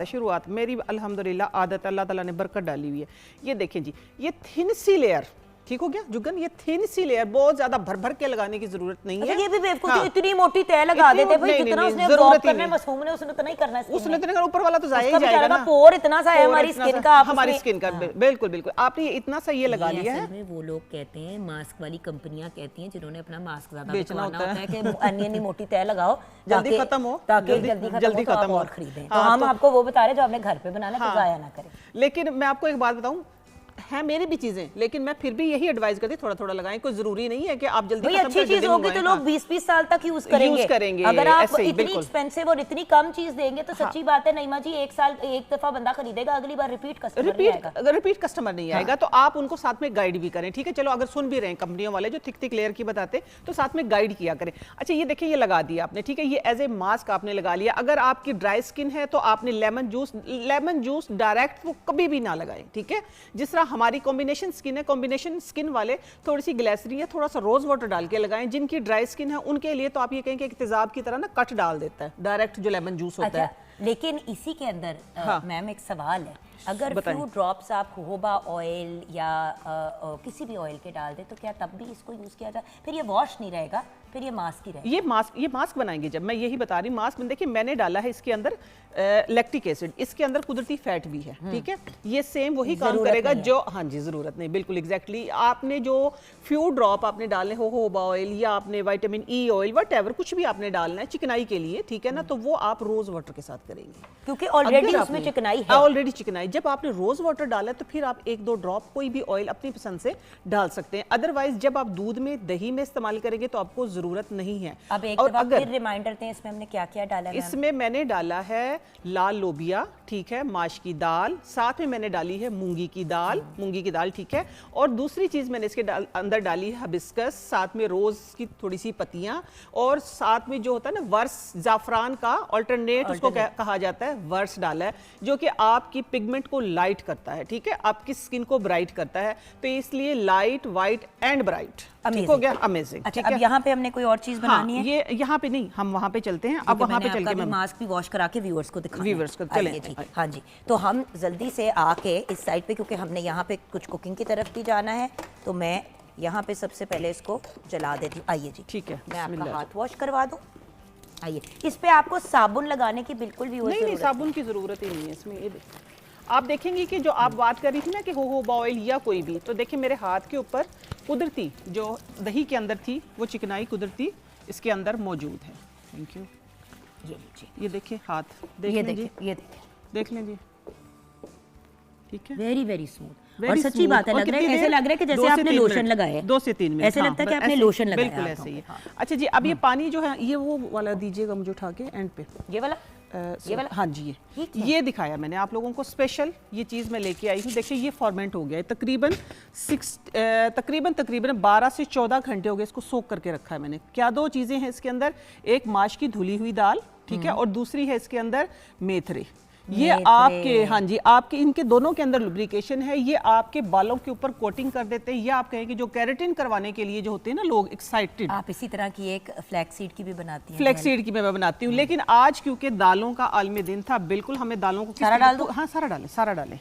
शुरुआत मेरी अल्हम्दुलिल्लाह आदत, अल्लाह ताला ने बरकत डाली हुई है। ये देखें जी, ये थिन सी लेयर, ठीक हो गया जुगन, ये थिन सी लेयर, बहुत ज्यादा भर भर के लगाने की जरूरत नहीं है। ये भी बेवकूफी, इतनी मोटी तय लगा देते भाई, जितना उसने वॉक करना है मसूम ने, उसने तो नहीं करना है, उसने तो नहीं, ऊपर वाला तो जाया ही जाएगा ना। पोर इतना सा है हमारी स्किन का, हमारी स्किन का, बिल्कुल बिल्कुल, आपने ये इतना सा ये लगा लिया है। वो लोग कहते हैं, मास्क वाली कंपनियां कहती हैं, जिन्होंने अपना मास्क ज्यादा बेचना होता है कि अन्य मोटी तय लगाओ, जल्दी खत्म हो, ताकि जल्दी खत्म हो और खरीदें। तो हम आपको वो बता रहे जो आपने घर पे बनाना है, तो जाया ना करें। लेकिन मैं आपको एक बात बताऊं, है मेरी भी चीजें, लेकिन मैं फिर भी यही एडवाइस करती हूँ, थोड़ा थोड़ा लगाएं। कोई जरूरी नहीं है कि आप जल्दी खत्म अच्छी चीज होगी तो लोग 20-20 साल तक यूज करेंगे। अगर आप इतनी एक्सपेंसिव और इतनी कम चीज देंगे तो सच्ची बात है नईमा जी, एक साल एक दफा बंदा खरीदेगा, अगली बार रिपीट कस्टमर नहीं आएगा। तो आप उनको साथ में गाइड भी करें, ठीक है। चलो, अगर सुन भी रहे हैं कंपनियों वाले जो थिक थिक लेयर की बताते, तो साथ में गाइड किया करें। अच्छा, ये देखिए, ये लगा दिया आपने, ठीक है, ये एज ए मास्क आपने लगा लिया। अगर आपकी ड्राई स्किन है तो आपने लेमन जूस डायरेक्ट वो कभी भी ना लगाएं, ठीक है। जिस तरह हमारी कॉम्बिनेशन स्किन है, कॉम्बिनेशन स्किन वाले थोड़ी सी ग्लिसरीन या थोड़ा सा रोज वाटर डाल के लगाएं। जिनकी ड्राई स्किन है उनके लिए तो आप ये कहें कि तेजाब की तरह ना कट डाल देता है डायरेक्ट, जो लेमन जूस होता है। लेकिन इसी के अंदर मैम एक सवाल है, अगर फ्यू ड्रॉप्स आप होबा ऑयल या किसी भी ऑयल के डाल दे, तो क्या तब भी इसको यूज किया जाए? फिर ये वॉश नहीं रहेगा, फिर ये मास्क ही रहेगा। ये मास्क बनाएंगे जब, मैं यही बता रही हूँ। मास्क में देखिए, मैंने डाला है इसके अंदर लैक्टिक एसिड, इसके अंदर कुदरती फैट भी है, ठीक है। ये सेम वही काम करेगा जो, हाँ जी, जरूरत नहीं, बिल्कुल एग्जैक्टली। आपने जो फ्यू ड्रॉप आपने डालने हो होबा ऑयल या आपने विटामिन ई ऑयल, वट कुछ भी आपने डालना है चिकनाई के लिए, ठीक है ना, तो वो आप रोज वाटर के साथ करेंगे, क्योंकि ऑलरेडी उसमें चिकनाई है। ऑलरेडी चिकनाई, जब आपने रोज वाटर डाला तो फिर आप 1-2 ड्रॉप कोई भी ऑयल अपनी पसंद से डाल सकते हैं। अदरवाइज जब आप दूध में, दही में इस्तेमाल करेंगे तो आपको ज़रूरत नहीं है। अब एक और दफा अगर फिर रिमाइंडर दें, इसमें हमने क्या क्या डाला है? इसमें मैंने डाला है लाल लोबिया, ठीक है, माश की दाल, साथ में मैंने डाली है मूंगी की दाल, ठीक है, और दूसरी चीज़ मैंने इसके अंदर डाली है हिबिस्कस, साथ में रोज़ की थोड़ी सी पत्तियाँ, और साथ में जो होता है ना वर्स, ज़ाफ़रान का अल्टरनेट उसको कहा जाता है, वर्स डाला है, जो कि आपकी पिगमेंट को लाइट करता है, ठीक है, आपकी स्किन को ब्राइट करता है, तो इसलिए लाइट, वाइट एंड ब्राइट। ठीक हो गया, अमेजिंग। अच्छा, अब यहाँ पे हमने कोई और चीज बनानी है? ये यहाँ पे नहीं, हम वहाँ पे चलते हैं। अब वहाँ पे चल के मास्क भी वॉश करा के व्यूअर्स को दिखाना है। व्यूअर्स को चलें। जी, हाँ जी, तो हम जल्दी से आके इस साइड पे, क्योंकि हमने यहाँ पे कुछ कुकिंग की तरफ भी जाना है, तो मैं यहाँ पे सबसे पहले इसको जला देती हूँ। आइए जी, ठीक है, मैं आपका हाथ वॉश करवा दूँ। आइए, इस पे आपको साबुन लगाने की बिल्कुल भी नहीं, साबुन की जरूरत ही नहीं है इसमें। ये आप देखेंगे कि जो आप बात कर रही थी ना कि होहोबा ऑयल या कोई भी, तो देखिए मेरे हाथ के ऊपर कुदरती जो दही के अंदर थी वो चिकनाई कुदरती इसके अंदर मौजूद है। Thank you. ये देखिए हाथ, देख लीजिए, ये देख लीजिए, ठीक है, वेरी वेरी स्मूथ। और सच्ची बात है, लग रहा है, ऐसे लग रहा है कि जैसे आपने लोशन लगाया है। 2 से 3 मिनट ऐसे लगता है कि आपने लोशन लगाया है। बिल्कुल ऐसे ही है। अच्छा जी, अब ये पानी जो है ये वो वाला दीजिएगा मुझे उठा के एंड पे, ये वाला, ये वाला, हाँ जी, ये दिखाया मैंने आप लोगों को स्पेशल। ये चीज़ मैं लेके आई हूँ, देखिए ये फॉर्मेंट हो गया है तकरीबन 12 से 14 घंटे हो गए इसको सोक करके रखा है मैंने। क्या 2 चीज़ें हैं इसके अंदर, एक माश की धुली हुई दाल, ठीक है, और दूसरी है इसके अंदर मेथरे। ये आपके, हाँ जी, आपके इनके दोनों के अंदर लुब्रिकेशन है। ये आपके बालों के ऊपर कोटिंग कर देते हैं, या आप कहें कि जो केराटिन करवाने के लिए जो होते हैं ना लोग एक्साइटेड। आप इसी तरह की एक फ्लैक्स सीड की भी बनाती हैं? फ्लैक्स सीड की मैं बनाती हूँ, लेकिन आज क्योंकि दालों का आलमी दिन था, बिल्कुल हमें दालों को सारा डाल दो? हाँ, सारा डालें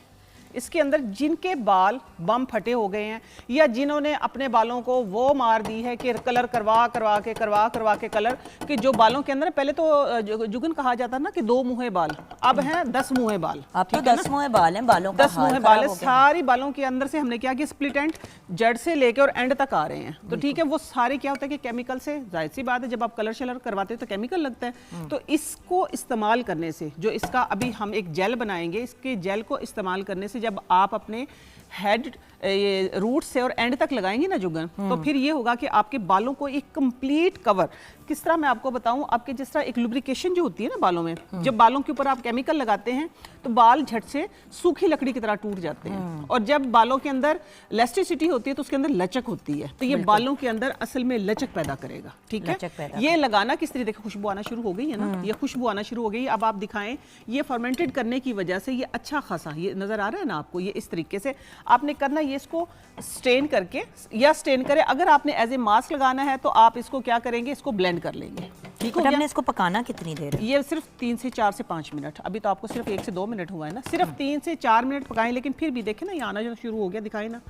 इसके अंदर। जिनके बाल बम फटे हो गए हैं, या जिन्होंने अपने बालों को वो मार दी है कि कलर करवा करवा के कलर, कि जो बालों के अंदर पहले तो जुगन कहा जाता ना कि 2 मुँहे बाल, अब हैं 10 मुँहे बाल। अब तो 10 मुँहे बाल हैं, बालों का 10 मुँहे बाल है। सारी बालों के अंदर से हमने क्या किया, स्प्लिट एंड जड़ से लेके और एंड तक आ रहे हैं, तो ठीक है, वो सारे क्या होता है कि केमिकल से, जाहिर सी बात है जब आप कलर शलर करवाते हैं तो केमिकल लगता है, तो इसको इस्तेमाल करने से, जो इसका अभी हम एक जेल बनाएंगे, इसके जेल को इस्तेमाल करने से जब आप अपने हेड ये रूट से और एंड तक लगाएंगे ना जुगन, तो फिर ये होगा कि आपके बालों को एक कंप्लीट कवर, किस तरह मैं आपको बताऊं, आपके जिस तरह एक लुब्रिकेशन जो होती है ना बालों में, जब बालों के ऊपर आप केमिकल लगाते हैं तो बाल झट से सूखी लकड़ी की तरह टूट जाते हैं, और जब बालों के अंदर इलास्टिसिटी होती है तो उसके अंदर लचक होती है, तो ये बालों के अंदर असल में लचक पैदा करेगा, ठीक है। ये लगाना किस तरीके, देखो खुशबू आना शुरू हो गई है ना, ये खुशबू आना शुरू हो गई। अब आप दिखाएं, ये फर्मेंटेड करने की वजह से ये अच्छा खासा, ये नजर आ रहा है ना आपको, ये इस तरीके से आपने करना, ये इसको स्ट्रेन करके, या स्ट्रेन करें, अगर आपने एज ए मास्क लगाना है तो आप इसको क्या करेंगे, इसको ब्लेंड कर लेंगे, ठीक हो गया। हमने इसको पकाना कितनी देर है? ये सिर्फ 3 से 4 से 5 मिनट, अभी तो आपको सिर्फ 1 से 2 मिनट हुआ है ना, सिर्फ 3 से 4 मिनट पकाएं, लेकिन फिर भी देखें ना ये आना शुरू हो गया, दिखाएं ना,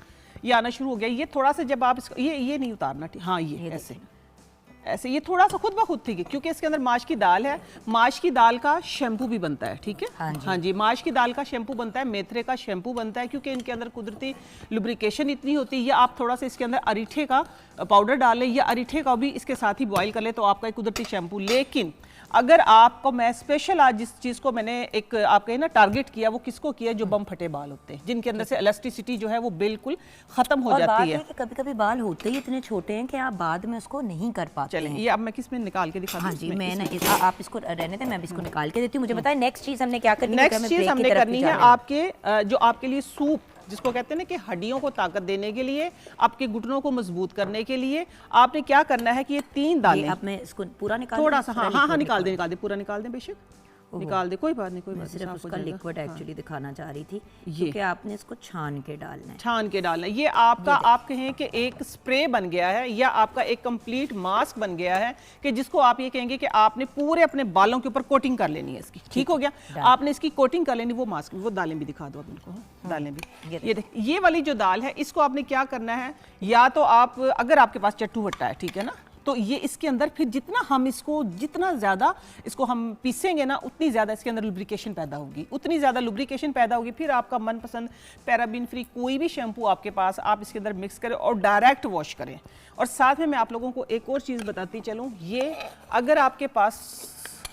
ये आना शुरू हो गया। ये थोड़ा सा जब आप इसको, ये नहीं उतारना, हाँ, ये ऐसे ये थोड़ा सा खुद ब खुद, ठीक है, क्योंकि इसके अंदर माश की दाल है, माश की दाल का शैम्पू भी बनता है, ठीक है, हाँ जी, माश की दाल का शैम्पू बनता है, मेथरे का शैम्पू बनता है, क्योंकि इनके अंदर कुदरती लुब्रिकेशन इतनी होती है। या आप थोड़ा सा इसके अंदर अरीठे का पाउडर डाल लें, या अरीठे का भी इसके साथ ही बॉईल कर ले, तो आपका एक कुदरती शैम्पू। लेकिन अगर आपको मैं स्पेशल आज जिस चीज़ को मैंने एक आप कहें ना टारगेट किया, वो किसको किया, जो बम फटे बाल होते हैं, जिनके अंदर से इलास्टिसिटी जो है वो बिल्कुल खत्म हो जाती है। कभी कभी बाल होते ही इतने छोटे हैं कि आप बाद में उसको नहीं कर पाते। चलें, ये अब मैं किस में निकाल के दिखाती हूं। हाँ जी, मैं ना आप इसको रहने दें, मैं इसको निकाल के देती हूँ। मुझे बताएं नेक्स्ट चीज़ हमने क्या करनी है? नेक्स्ट चीज़ हमने करनी है, आपके जो आपके लिए सूप, जिसको कहते हैं ना कि हड्डियों को ताकत देने के लिए, आपके घुटनों को मजबूत करने के लिए आपने क्या करना है कि ये 3 दालें, अब मैं इसको पूरा निकाल, थोड़ा सा, हाँ, निकाल दे, पूरा निकाल दें, बेशक निकाल दे, कोई बात नहीं, सिर्फ उसका लिक्विड एक्चुअली दिखाना चाह रही थी, क्योंकि आपने इसको छान के डालना है। छान के डालना है, ये आपका आप कहें कि एक स्प्रे बन गया है, या आपका एक कंप्लीट मास्क बन गया है, कि जिसको आप ये कहेंगे कि आपने पूरे अपने बालों के ऊपर कोटिंग कर लेनी है इसकी, ठीक हो गया। आपने इसकी कोटिंग कर लेनी, वो मास्क, वो दालें भी दिखा दो आप इनको, दालें भी, ये देख, ये वाली जो दाल है, इसको आपने क्या करना है, या तो आप, अगर आपके पास चट्टू भट्टा है, ठीक है ना, तो ये इसके अंदर फिर जितना ज़्यादा इसको हम पीसेंगे ना, उतनी ज़्यादा इसके अंदर लुब्रिकेशन पैदा होगी, उतनी ज़्यादा लुब्रिकेशन पैदा होगी। फिर आपका मनपसंद पैराबिन फ्री कोई भी शैम्पू आपके पास, आप इसके अंदर मिक्स करें और डायरेक्ट वॉश करें। और साथ में मैं आप लोगों को एक और चीज़ बताती चलूँ, ये अगर आपके पास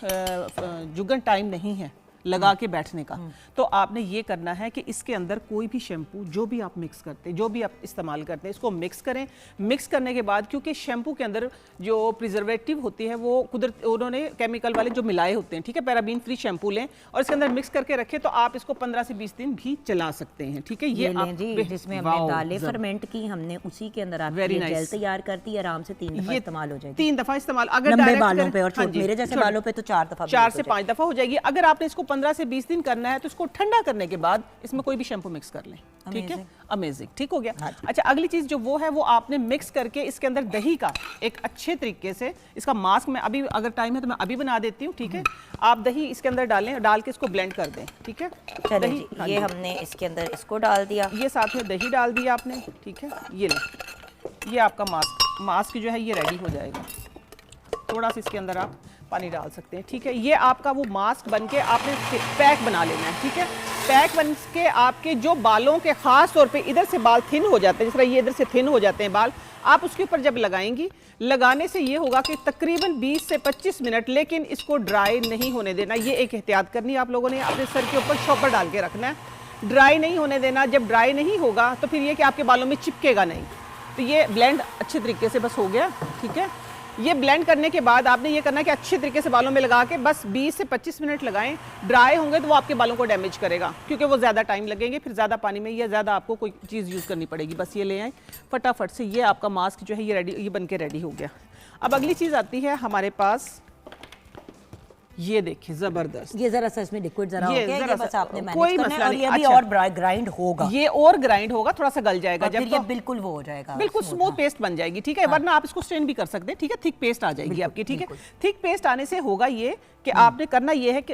जुगन टाइम नहीं है, लगा के बैठने का। तो आपने ये करना है कि इसके अंदर कोई भी शैम्पू जो भी आप मिक्स करते हैं, जो भी आप इस्तेमाल करते हैं, इसको मिक्स करें। मिक्स करने के बाद, क्योंकि शैम्पू के अंदर जो प्रिजर्वेटिव होती है वो कुदरत उन्होंने केमिकल वाले जो मिलाए होते हैं, ठीक है, पैराबीन फ्री शैम्पू लें और इसके अंदर मिक्स करके रखें, तो आप इसको 15 से 20 दिन भी चला सकते हैं, ठीक है। ये लें जी, जिसमें हमने दालें फर्मेंट की, हमने उसी के अंदर आप जेल तैयार करती है, आराम से 3 दफा इस्तेमाल हो जाएगी। 3 दफा इस्तेमाल, अगर लंबे बालों पे और मेरे जैसे बालों पे तो 4 दफा, 4 से 5 दफा हो जाएगी। अगर आपने इसको 15 से 20 दिन करना है तो इसको ठंडा करने के बाद इसमें कोई भी शैम्पू मिक्स कर लें, ठीक है। अमेजिंग, ठीक हो गया। अच्छा, अगली चीज जो वो है वो आपने मिक्स करके इसके अंदर दही का एक अच्छे तरीके से इसका मास्क, मैं अभी अगर टाइम है तो मैं अभी बना देती हूँ, ठीक है। आप दही इसके अंदर डालें, डाल के इसको ब्लेंड कर दें, ठीक है। चलिए जी, ये हमने इसके अंदर इसको डाल दिया, ये साथ में दही डाल दिया आपने, ठीक है। ये लें, ये आपका मास्क जो है ये रेडी हो जाएगा। थोड़ा सा इसके अंदर आप पानी डाल सकते हैं, ठीक है। ये आपका वो मास्क बन के आपने पैक बना लेना है, ठीक है। पैक बन के आपके जो बालों के खास तौर पे इधर से बाल थिन हो जाते हैं, जिस तरह ये इधर से थिन हो जाते हैं बाल, आप उसके ऊपर जब लगाएंगी, लगाने से ये होगा कि तकरीबन 20 से 25 मिनट, लेकिन इसको ड्राई नहीं होने देना। ये एक एहतियात करनी है आप लोगों ने, अपने सर के ऊपर शॉपर डाल के रखना है, ड्राई नहीं होने देना। जब ड्राई नहीं होगा तो फिर ये कि आपके बालों में चिपकेगा नहीं। तो ये ब्लेंड अच्छे तरीके से बस हो गया, ठीक है। ये ब्लेंड करने के बाद आपने ये करना है कि अच्छे तरीके से बालों में लगा के बस 20 से 25 मिनट लगाएं। ड्राई होंगे तो वो आपके बालों को डैमेज करेगा, क्योंकि वो ज़्यादा टाइम लगेंगे, फिर ज़्यादा पानी में या ज़्यादा आपको कोई चीज़ यूज़ करनी पड़ेगी। बस ये ले आएँ फटाफट से। ये आपका मास्क जो है ये रेडी, ये बन के रेडी हो गया। अब अगली चीज़ आती है हमारे पास, ये देखिए ज़बरदस्त, ये जरा सा इसमें लिक्विड जरा हो गया, ये बस आपने मैनेज कोई करना है, मसला और नहीं। ये भी अच्छा, और ग्राइंड होगा, ये और ग्राइंड होगा, थोड़ा सा गल जाएगा, और जब फिर ये बिल्कुल वो हो जाएगा, बिल्कुल स्मूथ पेस्ट बन जाएगी, ठीक है। वरना आप इसको स्ट्रेन भी कर सकते हैं, ठीक है। थिक पेस्ट आ जाएगी आपकी, ठीक है। थिक पेस्ट आने से होगा ये कि आपने करना ये है कि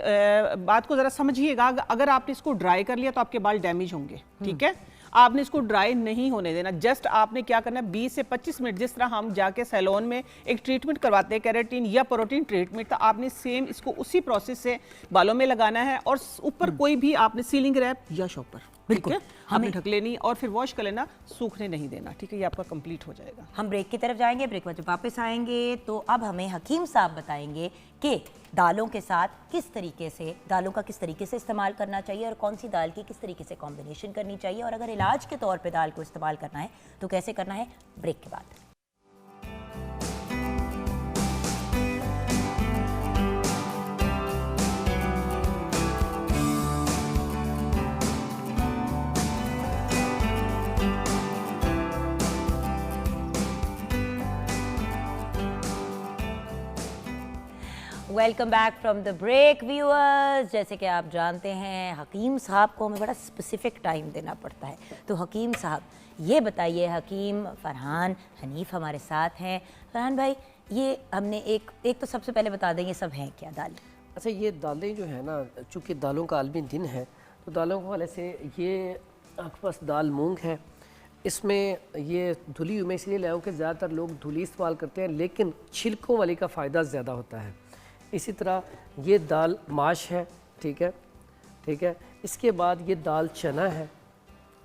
बात को जरा समझिएगा, अगर आपने इसको ड्राई कर लिया तो आपके बाल डैमेज होंगे, ठीक है। आपने इसको ड्राई नहीं होने देना। जस्ट आपने क्या करना है, 20 से 25 मिनट, जिस तरह हम जाके सैलून में एक ट्रीटमेंट करवाते हैं केराटिन या प्रोटीन ट्रीटमेंट, तो आपने सेम इसको उसी प्रोसेस से बालों में लगाना है, और ऊपर कोई भी आपने सीलिंग रैप या शॉपर बिल्कुल आपने ढक लेनी, और फिर वॉश कर लेना, सूखने नहीं देना, ठीक है। ये आपका कंप्लीट हो जाएगा। हम ब्रेक की तरफ जाएंगे, ब्रेक में जब वापस आएंगे तो अब हमें हकीम साहब बताएंगे कि दालों के साथ किस तरीके से, दालों का किस तरीके से इस्तेमाल करना चाहिए और कौन सी दाल की किस तरीके से कॉम्बिनेशन करनी चाहिए, और अगर इलाज के तौर पे दाल को इस्तेमाल करना है तो कैसे करना है। ब्रेक के बाद welcome back from the break viewers. जैसे कि आप जानते हैं हकीम साहब को हमें बड़ा स्पेसिफिक टाइम देना पड़ता है, तो हकीम साहब ये बताइए, हकीम फरहान हनीफ हमारे साथ हैं। फरहान भाई, ये हमने एक तो सबसे पहले बता दें ये सब हैं क्या दालें? अच्छा, ये दालें जो है ना, चूँकि दालों का आलमी दिन है, तो दालों के हवाले से ये आपके पास दाल मूंग है, इसमें ये धुली हुई मैं इसलिए लाया हूँ कि ज़्यादातर लोग धुली इस्तेमाल करते हैं, लेकिन छिलकों वाली का फ़ायदा ज़्यादा होता है। इसी तरह ये दाल माश है, ठीक है, ठीक है। इसके बाद ये दाल चना है,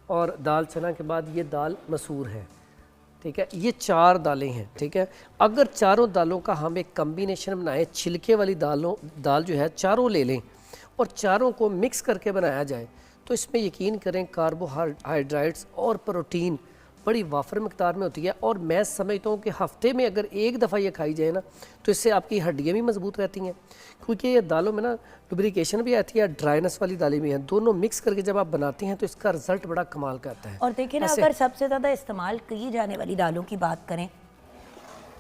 और दाल चना के बाद ये दाल मसूर है, ठीक है। ये 4 दालें हैं, ठीक है। अगर चारों दालों का हम एक कम्बिनेशन बनाएं, छिलके वाली दाल जो है चारों ले लें और चारों को मिक्स करके बनाया जाए, तो इसमें यकीन करें कार्बोहाइड्रेट्स और प्रोटीन बड़ी वाफर मिकदार में होती है। और मैं समझता हूँ कि हफ्ते में अगर एक दफ़ा ये खाई जाए ना, तो इससे आपकी हड्डियाँ भी मजबूत रहती हैं, क्योंकि ये दालों में ना लुब्रिकेशन भी आती है, ड्राइनेस वाली दालें भी हैं। दोनों मिक्स करके जब आप बनाती हैं तो इसका रिजल्ट बड़ा कमाल का आता है। और देखिए ना, अगर सबसे ज़्यादा इस्तेमाल की जाने वाली दालों की बात करें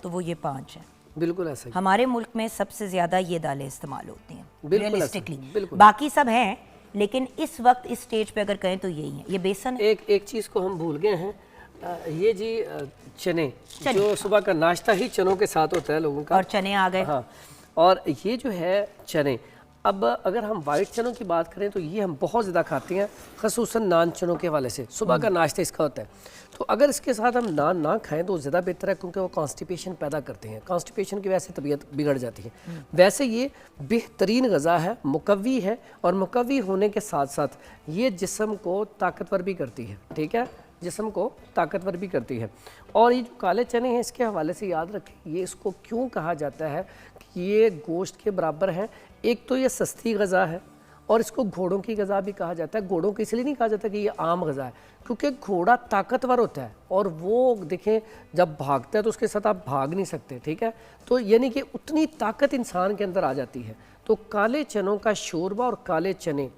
तो वो ये 5 हैं। बिल्कुल ऐसा ही। हमारे मुल्क में सबसे ज़्यादा ये दालें इस्तेमाल होती हैं रियलिस्टिकली, बिल्कुल। बाकी सब हैं, लेकिन इस वक्त इस स्टेज पे अगर कहें तो यही है। ये बेसन एक चीज़ को हम भूल गए हैं, ये जी चने, जो सुबह का नाश्ता ही चनों के साथ होता है लोगों का, और चने आ गए। हाँ, और ये जो है चने, अब अगर हम वाइट चनों की बात करें तो ये हम बहुत ज़्यादा खाते हैं, ख़ुसूसन नान चनों के हवाले से। सुबह का नाश्ता इसका होता है, तो अगर इसके साथ हम नान ना खाएं तो ज़्यादा बेहतर है, क्योंकि वो कॉन्स्टिपेशन पैदा करते हैं, कॉन्स्टिपेशन की वजह से तबीयत बिगड़ जाती है। वैसे ये बेहतरीन ग़ज़ा है, मुकव्वी है, और मुकव्वी होने के साथ साथ ये जिस्म को ताकतवर भी करती है, ठीक है, जिस्म को ताकतवर भी करती है। और ये जो काले चने हैं, इसके हवाले से याद रखें, ये इसको क्यों कहा जाता है कि ये गोश्त के बराबर है। एक तो ये सस्ती ग़ज़ा है, और इसको घोड़ों की गज़ा भी कहा जाता है। घोड़ों को इसलिए नहीं कहा जाता कि ये आम गज़ा है, क्योंकि घोड़ा ताकतवर होता है और वो देखें जब भागता है तो उसके साथ आप भाग नहीं सकते, ठीक है। तो यानी कि उतनी ताकत इंसान के अंदर आ जाती है। तो काले चनों का शोरबा और काले चने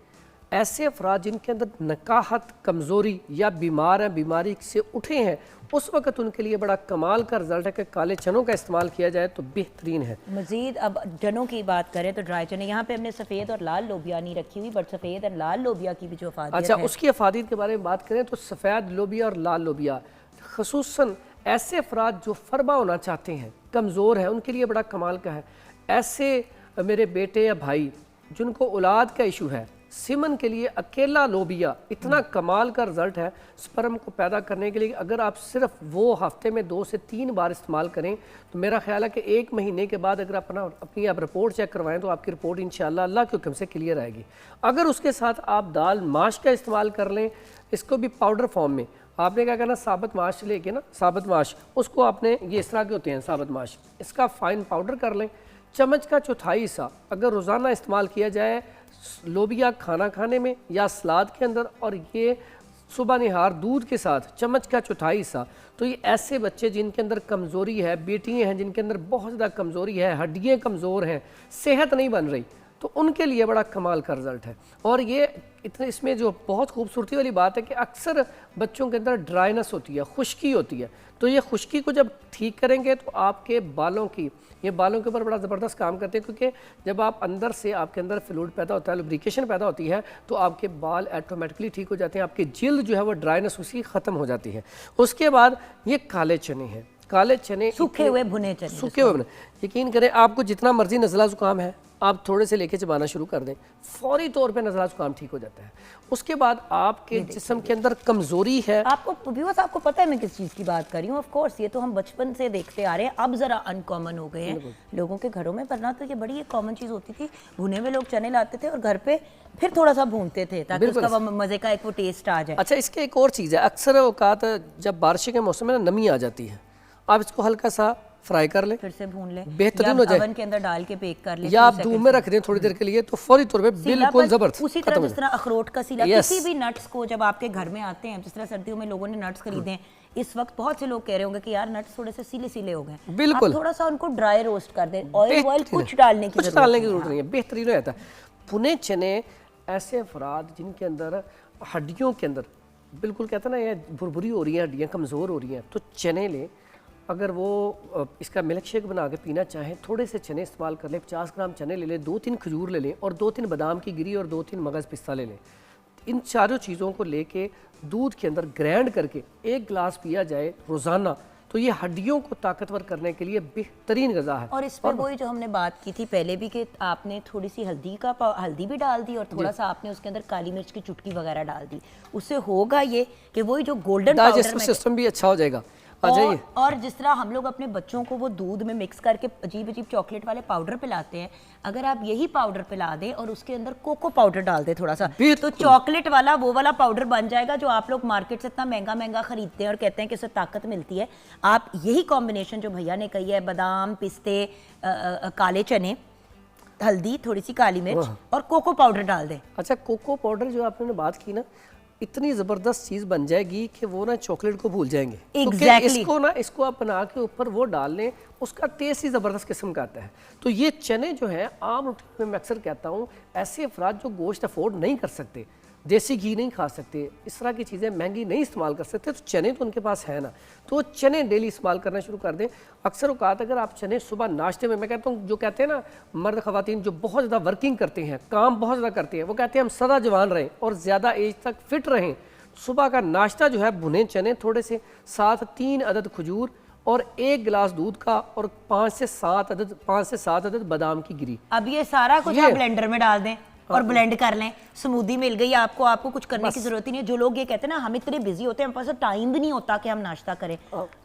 ऐसे अफराद जिनके अंदर नकाहत, कमज़ोरी या बीमार हैं, बीमारी से उठे हैं, उस वक्त उनके लिए बड़ा कमाल का रिजल्ट है कि काले चनों का इस्तेमाल किया जाए तो बेहतरीन है। मजीद अब चनों की बात करें तो ड्राई चने, यहाँ पे हमने सफ़ेद और लाल लोबिया नहीं रखी हुई, बट सफ़ेद और लाल लोबिया की भी जो अफादियत अच्छा है। उसकी अफादियत के बारे में बात करें तो सफ़ेद लोबिया और लाल लोबिया ख़ुसूसन ऐसे अफराद जो फरबा होना चाहते हैं, कमज़ोर हैं, उनके लिए बड़ा कमाल का है। ऐसे मेरे बेटे या भाई जिनको औलाद का इशू है, सिमन के लिए अकेला लोबिया इतना कमाल का रिजल्ट है स्पर्म को पैदा करने के लिए। अगर आप सिर्फ वो हफ्ते में 2 से 3 बार इस्तेमाल करें तो मेरा ख्याल है कि 1 महीने के बाद अगर अपनी आप रिपोर्ट चेक करवाएं तो आपकी रिपोर्ट इंशाल्लाह अल्लाह के हुक्म से क्लियर आएगी। अगर उसके साथ आप दाल माश का इस्तेमाल कर लें, इसको भी पाउडर फॉर्म में, आपने क्या करना, साबुत माश लेके ना, साबुत माश उसको आपने, ये इस तरह के होते हैं साबुत माश, इसका फाइन पाउडर कर लें। चम्मच का चौथाई हिस्सा अगर रोज़ाना इस्तेमाल किया जाए लोबिया खाना खाने में या सलाद के अंदर, और ये सुबह निहार दूध के साथ चम्मच का चौथाई हिस्सा, तो ये ऐसे बच्चे जिनके अंदर कमज़ोरी है, बेटियाँ हैं जिनके अंदर बहुत ज़्यादा कमज़ोरी है, हड्डियाँ कमज़ोर हैं, सेहत नहीं बन रही, तो उनके लिए बड़ा कमाल का रिज़ल्ट है। और ये इतने इसमें जो बहुत खूबसूरती वाली बात है कि अक्सर बच्चों के अंदर ड्राइनेस होती है, खुश्की होती है, तो ये खुश्की को जब ठीक करेंगे तो आपके बालों की, ये बालों के ऊपर बड़ा ज़बरदस्त काम करते हैं, क्योंकि जब आप अंदर से आपके अंदर फ्लूइड पैदा होता है, लुब्रिकेशन पैदा होती है, तो आपके बाल ऑटोमेटिकली ठीक हो जाते हैं, आपकी जिल्द जो है वो ड्राइनेस उसकी ख़त्म हो जाती है। उसके बाद ये काले चने हैं, काले चने सूखे हुए भुने चने, सूखे हुए, यकीन करें आपको जितना मर्जी नज़ला ज़ुकाम है आप थोड़े से लेके चबाना शुरू कर दें, फौरी तौर पे नज़ला ज़ुकाम ठीक हो जाता है। उसके बाद आपके जिस्म के अंदर कमज़ोरी है, आपको व्यूअर्स आपको पता है मैं किस चीज़ की बात कर रही हूँ। ऑफ कोर्स ये तो हम बचपन से देखते आ रहे हैं, अब ज़रा अनकॉमन हो गए हैं लोगों के घरों में, वरना तो ये बड़ी एक कॉमन चीज़ होती थी। भुने हुए लोग चने लाते थे और घर पे फिर थोड़ा सा भूनते थे ताकि उसका वो मज़े का एक वो टेस्ट आ जाए। अच्छा इसके एक और चीज़ है, अक्सर औकात जब बारिश के मौसम में नमी आ जाती है, आप इसको हल्का सा फ्राई कर लें, फिर से भून लें, बेहतरीन हो जाए, ओवन के अंदर डाल के बेक कर लें, या आप धूप में रख दें थोड़ी देर के लिए, तो फौरी तौर पे बिल्कुल जबरदस्त। उसी तरह जिस तरह अखरोट का सीला, किसी भी नट्स को जब आपके घर में आते हैं, जिस तरह सर्दियों में लोगों ने नट्स खरीदे हैं, इस वक्त बहुत से लोग कह रहे होंगे कि यार नट्स थोड़े से सीले सीले हो गए, बिल्कुल थोड़ा सा उनको ड्राई रोस्ट कर दें, ऑयल कुछ डालने की जरूरत नहीं है, बेहतरीन हो जाता है। भुने चने ऐसे अफराद जिनके अंदर हड्डियों के अंदर बिल्कुल कहते हैं ना ये भुरभुरी हो रही है, हड्डियाँ कमज़ोर हो रही हैं, तो चने लें। अगर वो इसका मिल्क शेक बना के पीना चाहें, थोड़े से चने इस्तेमाल कर लें, 50 ग्राम चने ले लें, 2-3 खजूर ले लें और 2-3 बादाम की गिरी और 2-3 मगज़ पिस्ता ले लें। इन चारों चीज़ों को लेके दूध के अंदर ग्राइंड करके 1 गिलास पिया जाए रोज़ाना, तो ये हड्डियों को ताकतवर करने के लिए बेहतरीन गज़ा है। और इस पर वही जो हमने बात की थी पहले भी कि आपने थोड़ी सी हल्दी भी डाल दी और थोड़ा सा आपने उसके अंदर काली मिर्च की चुटकी वगैरह डाल दी, उससे होगा ये कि वही जो गोल्डन डाइजेस्टिव सिस्टम भी अच्छा हो जाएगा। और जिस तरह हम लोग अपने बच्चों को वो दूध में मिक्स करके अजीब अजीब चॉकलेट वाले पाउडर पिलाते हैं, अगर आप यही पाउडर पिला दें और उसके अंदर कोको पाउडर डाल दें थोड़ा सा, तो चॉकलेट वाला वो वाला पाउडर बन जाएगा जो आप लोग मार्केट से इतना महंगा महंगा खरीदते हैं और कहते हैं कि इससे ताकत मिलती है। आप यही कॉम्बिनेशन जो भैया ने कही है, बादाम, पिस्ते, काले चने, हल्दी, थोड़ी सी काली मिर्च और कोको पाउडर डाल दें। अच्छा कोको पाउडर जो आपने बात की ना, इतनी ज़बरदस्त चीज़ बन जाएगी कि वो ना चॉकलेट को भूल जाएंगे। exactly. इसको आप बना के ऊपर वो डाल लें, उसका टेस्ट ही ज़बरदस्त किस्म का आता है। तो ये चने जो है आम रूटीन में मैं अक्सर कहता हूँ, ऐसे अफराद जो गोश्त अफोर्ड नहीं कर सकते, देसी घी नहीं खा सकते, इस तरह की चीज़ें महंगी नहीं इस्तेमाल कर सकते, तो चने तो उनके पास है ना, तो चने डेली इस्तेमाल करना शुरू कर दें। अक्सर औकात अगर आप चने सुबह नाश्ते में, मैं कहता हूँ जो कहते हैं ना मर्द ख़वातीन जो बहुत ज़्यादा वर्किंग करते हैं, काम बहुत ज़्यादा करते हैं, वो कहते हैं हम सदा जवान रहें और ज़्यादा एज तक फिट रहें, सुबह का नाश्ता जो है भुने चने थोड़े से, साथ 3 अदद खजूर और 1 गिलास दूध का और 5 से 7 अदद बादाम की गिरी। अब ये सारा कुछ आप ब्लेंडर में डाल दें और ब्लेंड कर लें, स्मूदी मिल गई आपको कुछ करने की जरूरत ही नहीं है। जो लोग ये कहते हैं ना हम इतने बिजी होते हैं, हम पास टाइम भी नहीं होता कि हम नाश्ता करें,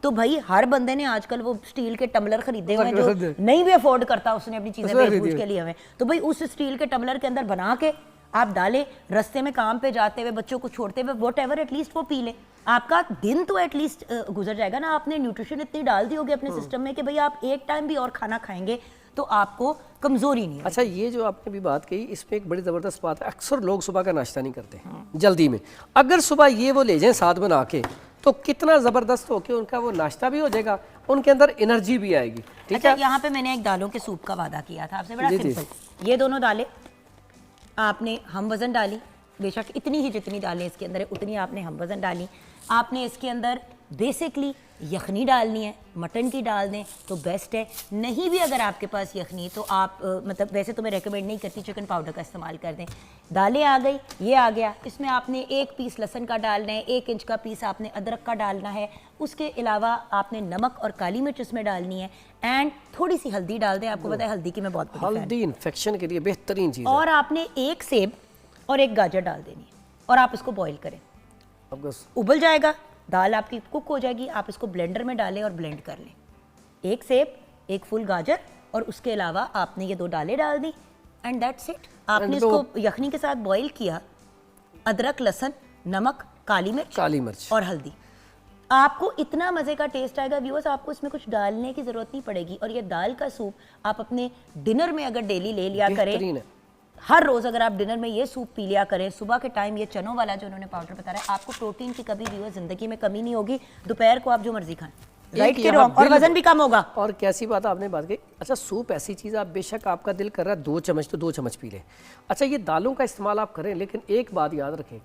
तो भाई हर बंदे ने आजकल वो स्टील के टम्बलर खरीदे हुए हैं, जो नहीं भी अफोर्ड करता उसने अपनी चीजें बेच के लिए हमें, तो भाई उस स्टील के टम्बलर के अंदर बना के आप डालें, रस्ते में काम पे जाते हुए, बच्चों को छोड़ते हुए, वॉट एवर एटलीस्ट वो पी लें, आपका दिन तो एटलीस्ट गुजर जाएगा ना। आपने न्यूट्रिशन इतनी डाल दी होगी अपने सिस्टम में कि भाई आप एक टाइम भी और खाना खाएंगे तो आपको कमजोरी नहीं है। अच्छा, ये जो आपने भी बात कही, इसमें एक बड़ी ज़बरदस्त बात है, अक्सर लोग सुबह का नाश्ता नहीं करते जल्दी में। अगर सुबह ये वो ले जाएं साथ बना के, तो कितना ज़बरदस्त हो के उनका वो नाश्ता भी हो जाएगा, उनके अंदर एनर्जी भी आएगी। ठीक अच्छा, है, यहाँ पे मैंने एक दालों के सूप का वादा किया था आपसे, बड़ा जी, जी। सिंपल। ये दोनों दालें आपने हम वज़न डाली, बेशक इतनी ही जितनी दालें इसके अंदर है उतनी आपने हम वज़न डाली। आपने इसके अंदर बेसिकली यखनी डालनी है, मटन की डाल दें तो बेस्ट है। नहीं भी अगर आपके पास यखनी तो आप मतलब वैसे तो मैं रेकमेंड नहीं करती, चिकन पाउडर का इस्तेमाल कर दें। दालें आ गई, ये आ गया, इसमें आपने 1 पीस लहसुन का डालना है, 1 इंच का पीस आपने अदरक का डालना है। उसके अलावा आपने नमक और काली मिर्च इसमें डालनी है एंड थोड़ी सी हल्दी डाल दें। आपको पता है हल्दी की मैं बहुत बड़ी fan हूं। हल्दी इन्फेक्शन के लिए बेहतरीन चीज़ है। और आपने 1 सेब और 1 गाजर डाल देनी है और आप इसको बॉईल करें। आपका उबल जाएगा, दाल आपकी कुक हो जाएगी, आप इसको ब्लेंडर में डालें और ब्लेंड कर लें। 1 सेब, 1 फुल गाजर और उसके अलावा आपने ये 2 दालें डाल दी एंड दैट्स इट। आपने इसको यखनी के साथ बॉईल किया, अदरक, लहसुन, नमक, काली मिर्च और हल्दी। आपको इतना मज़े का टेस्ट आएगा व्यूअर्स, आपको इसमें कुछ डालने की ज़रूरत नहीं पड़ेगी। और ये दाल का सूप आप अपने डिनर में अगर डेली ले लिया करें, हर रोज़ अगर आप डिनर में ये सूप पी लिया करें, सुबह के टाइम ये चनों वाला जो उन्होंने पाउडर बताया, आपको प्रोटीन की कभी भी ज़िंदगी में कमी नहीं होगी। दोपहर को आप जो मर्जी खाएं, राइट के रॉन्ग, और वजन भी कम होगा। और कैसी बात आपने बात कही। अच्छा, सूप ऐसी चीज़, आप बेशक आपका दिल कर रहा है 2 चम्मच तो 2 चम्मच पी लें। अच्छा, ये दालों का इस्तेमाल आप करें, लेकिन एक बात याद रखें,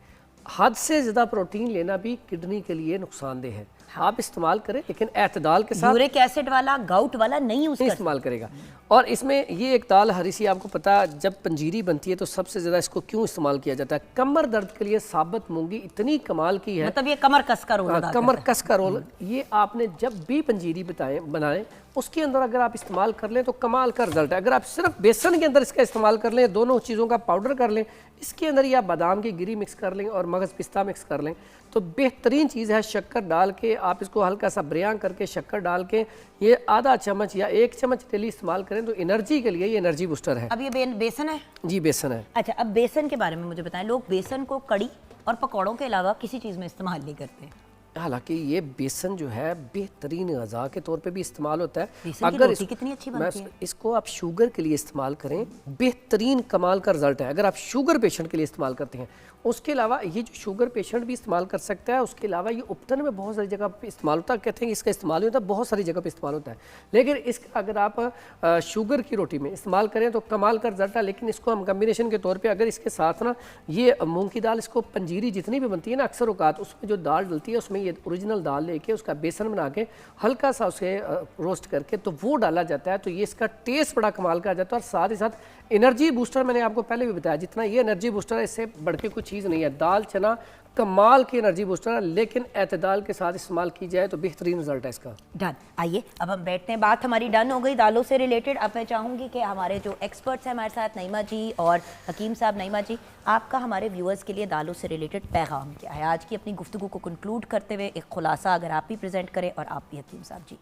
हद से ज़्यादा प्रोटीन लेना भी किडनी के लिए नुकसानदेह है। आप इस्तेमाल करें लेकिन एतदाल के साथ। यूरिक एसिड वाला, गाउट वाला नहीं इस्तेमाल करेगा। और इसमें ये एक दाल हरी सी, आपको पता, जब पंजीरी बनती है तो सबसे ज़्यादा इसको क्यों इस्तेमाल किया जाता है? कमर दर्द के लिए साबित मूंगी इतनी कमाल की है, मतलब ये कमर कस का रोल, कमर कस का रोल। ये आपने जब भी पंजीरी बनाएं उसके अंदर अगर आप इस्तेमाल कर लें तो कमाल का रिजल्ट है। अगर आप सिर्फ बेसन के अंदर इसका इस्तेमाल कर लें, दोनों चीज़ों का पाउडर कर लें, इसके अंदर या बादाम की गिरी मिक्स कर लें और मगज़ पिस्ता मिक्स कर लें, तो बेहतरीन चीज़ है। शक्कर डाल के आप इसको हल्का सा ब्रियां करके शक्कर डाल के ये आधा चम्मच या 1 चम्मच डेली इस्तेमाल करें तो एनर्जी के लिए ये एनर्जी बूस्टर है। अब ये बेसन है? जी, बेसन है। अच्छा, अब बेसन के बारे में मुझे बताएं। लोग बेसन को कड़ी और पकौड़ों के अलावा किसी चीज़ में इस्तेमाल नहीं करते। हालांकि ये बेसन जो है बेहतरीन ग़िज़ा के तौर पे भी इस्तेमाल होता है। अगर कितनी अच्छी बनती है। इसको आप शुगर के लिए इस्तेमाल करें, बेहतरीन कमाल का रिजल्ट है अगर आप शुगर पेशेंट के लिए इस्तेमाल करते हैं। उसके अलावा ये जो शुगर पेशेंट भी इस्तेमाल कर सकता है, उसके अलावा ये उपटन में बहुत सारी जगह पे इस्तेमाल होता है। कहते हैं कि इसका इस्तेमाल होता है, बहुत सारी जगह पे इस्तेमाल होता है, लेकिन इसका अगर आप शुगर की रोटी में इस्तेमाल करें तो कमाल का रिजल्ट है। लेकिन इसको हम कम्बिनेशन के तौर पर अगर इसके साथ ना ये मूँग की दाल, इसको पंजीरी जितनी भी बनती है ना, अक्सर औकात उसमें जो दाल डलती है उसमें ये ओरिजिनल दाल लेके उसका बेसन बना के हल्का सा उसे रोस्ट करके तो वो डाला जाता है, तो ये इसका टेस्ट बड़ा कमाल का आ जाता है। और साथ ही साथ एनर्जी बूस्टर, मैंने आपको पहले भी बताया, जितना ये एनर्जी बूस्टर है इससे बढ़ के कोई चीज़ नहीं है। दाल चना कमाल की एनर्जी बूस्टर है, लेकिन एतदाल के साथ इस्तेमाल की जाए तो बेहतरीन रिजल्ट है इसका। डन। आइए अब हम बैठते हैं, बात हमारी डन हो गई दालों से रिलेटेड। अब मैं चाहूँगी कि हमारे जो एक्सपर्ट्स हैं हमारे साथ, नईमा जी और हकीम साहब। नईमा जी, आपका हमारे व्यूअर्स के लिए दालों से रिलेटेड पैगाम क्या है? आज की अपनी गुफ्तगू को कंक्लूड करते हुए एक खुलासा अगर आप भी प्रेजेंट करें और आप भी हकीम साहब जी।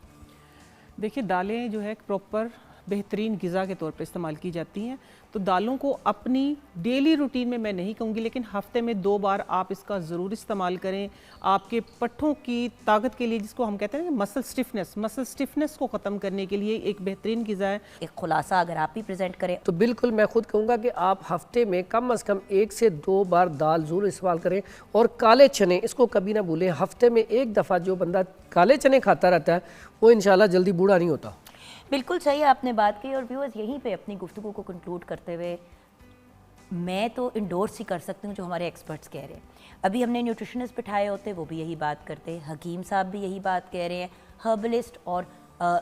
देखिए, दालें जो है प्रॉपर बेहतरीन ग़िज़ा के तौर पे इस्तेमाल की जाती हैं, तो दालों को अपनी डेली रूटीन में मैं नहीं कहूँगी, लेकिन हफ्ते में 2 बार आप इसका ज़रूर इस्तेमाल करें। आपके पट्ठों की ताकत के लिए, जिसको हम कहते हैं मसल स्टिफनेस को ख़त्म करने के लिए एक बेहतरीन ग़िज़ा है। एक खुलासा अगर आप भी प्रेजेंट करें तो बिल्कुल मैं खुद कहूँगा कि आप हफ्ते में कम अज़ कम 1 से 2 बार दाल ज़रूर इस्तेमाल करें। और काले चने, इसको कभी ना भूलें, हफ्ते में 1 दफ़ा जो बंदा काले चने खाता रहता है वो इंशाल्लाह जल्दी बूढ़ा नहीं होता। बिल्कुल सही आपने बात की। और व्यूअर्स, यहीं पे अपनी गुफ्तगू को कंक्लूड करते हुए मैं तो इंडोर्स ही कर सकती हूँ जो हमारे एक्सपर्ट्स कह रहे हैं। अभी हमने न्यूट्रिशनिस्ट बिठाए होते, वो भी यही बात करते, हकीम साहब भी यही बात कह रहे हैं, हर्बलिस्ट और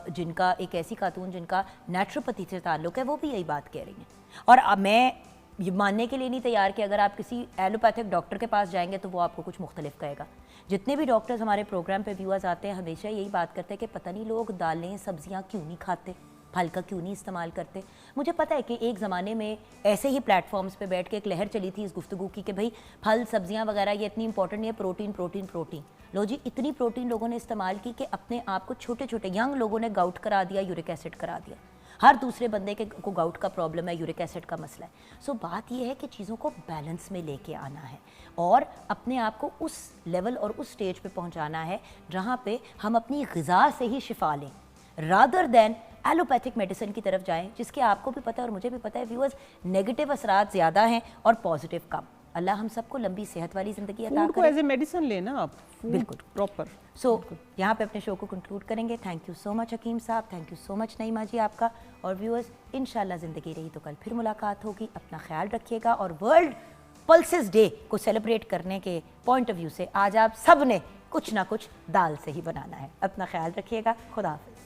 जिनका एक ऐसी खातून जिनका नेचुरोपैथी से ताल्लुक़ है, वो भी यही बात कह रही हैं। और अब मैं ये मानने के लिए नहीं तैयार कि अगर आप किसी एलोपैथिक डॉक्टर के पास जाएंगे तो वो आपको कुछ मुख्तलिफ कहेगा। जितने भी डॉक्टर्स हमारे प्रोग्राम पे व्यूअर्स आते हैं हमेशा यही बात करते हैं कि पता नहीं लोग दालें सब्जियां क्यों नहीं खाते, फल का क्यों नहीं इस्तेमाल करते। मुझे पता है कि एक ज़माने में ऐसे ही प्लेटफॉर्म्स पे बैठ के एक लहर चली थी इस गुफ्तगू की कि भाई फल सब्जियां वगैरह ये इतनी इंपॉर्टेंट नहीं है, प्रोटीन प्रोटीन प्रोटीन। लो जी, इतनी प्रोटीन लोगों ने इस्तेमाल की कि अपने आप को छोटे छोटे यंग लोगों ने गाउट करा दिया, यूरिक एसिड करा दिया। हर दूसरे बंदे को गाउट का प्रॉब्लम है, यूरिक एसिड का मसला है। सो बात यह है कि चीज़ों को बैलेंस में लेके आना है और अपने आप को उस लेवल और उस स्टेज पे पहुंचाना है जहां पे हम अपनी ग़िज़ा से ही शिफा लें, रादर दैन एलोपैथिक मेडिसिन की तरफ जाएं, जिसके आपको भी पता है और मुझे भी पता है व्यूअर्स, नेगेटिव असरात ज़्यादा हैं और पॉजिटिव कम। अल्लाह हम सबको लंबी सेहत वाली ज़िंदगी अता फूड को करे। एज ए मेडिसिन लेना आप, बिल्कुल प्रॉपर। सो यहाँ पे अपने शो को कंक्लूड करेंगे। थैंक यू सो मच हकीम साहब, थैंक यू सो मच नईमा जी आपका। और व्यूअर्स, इंशाल्लाह ज़िंदगी रही तो कल फिर मुलाकात होगी। अपना ख्याल रखिएगा। और वर्ल्ड पल्सेस डे को सेलिब्रेट करने के पॉइंट ऑफ व्यू से आज आप सब ने कुछ ना कुछ दाल से ही बनाना है। अपना ख्याल रखिएगा। खुदा हाफिज़।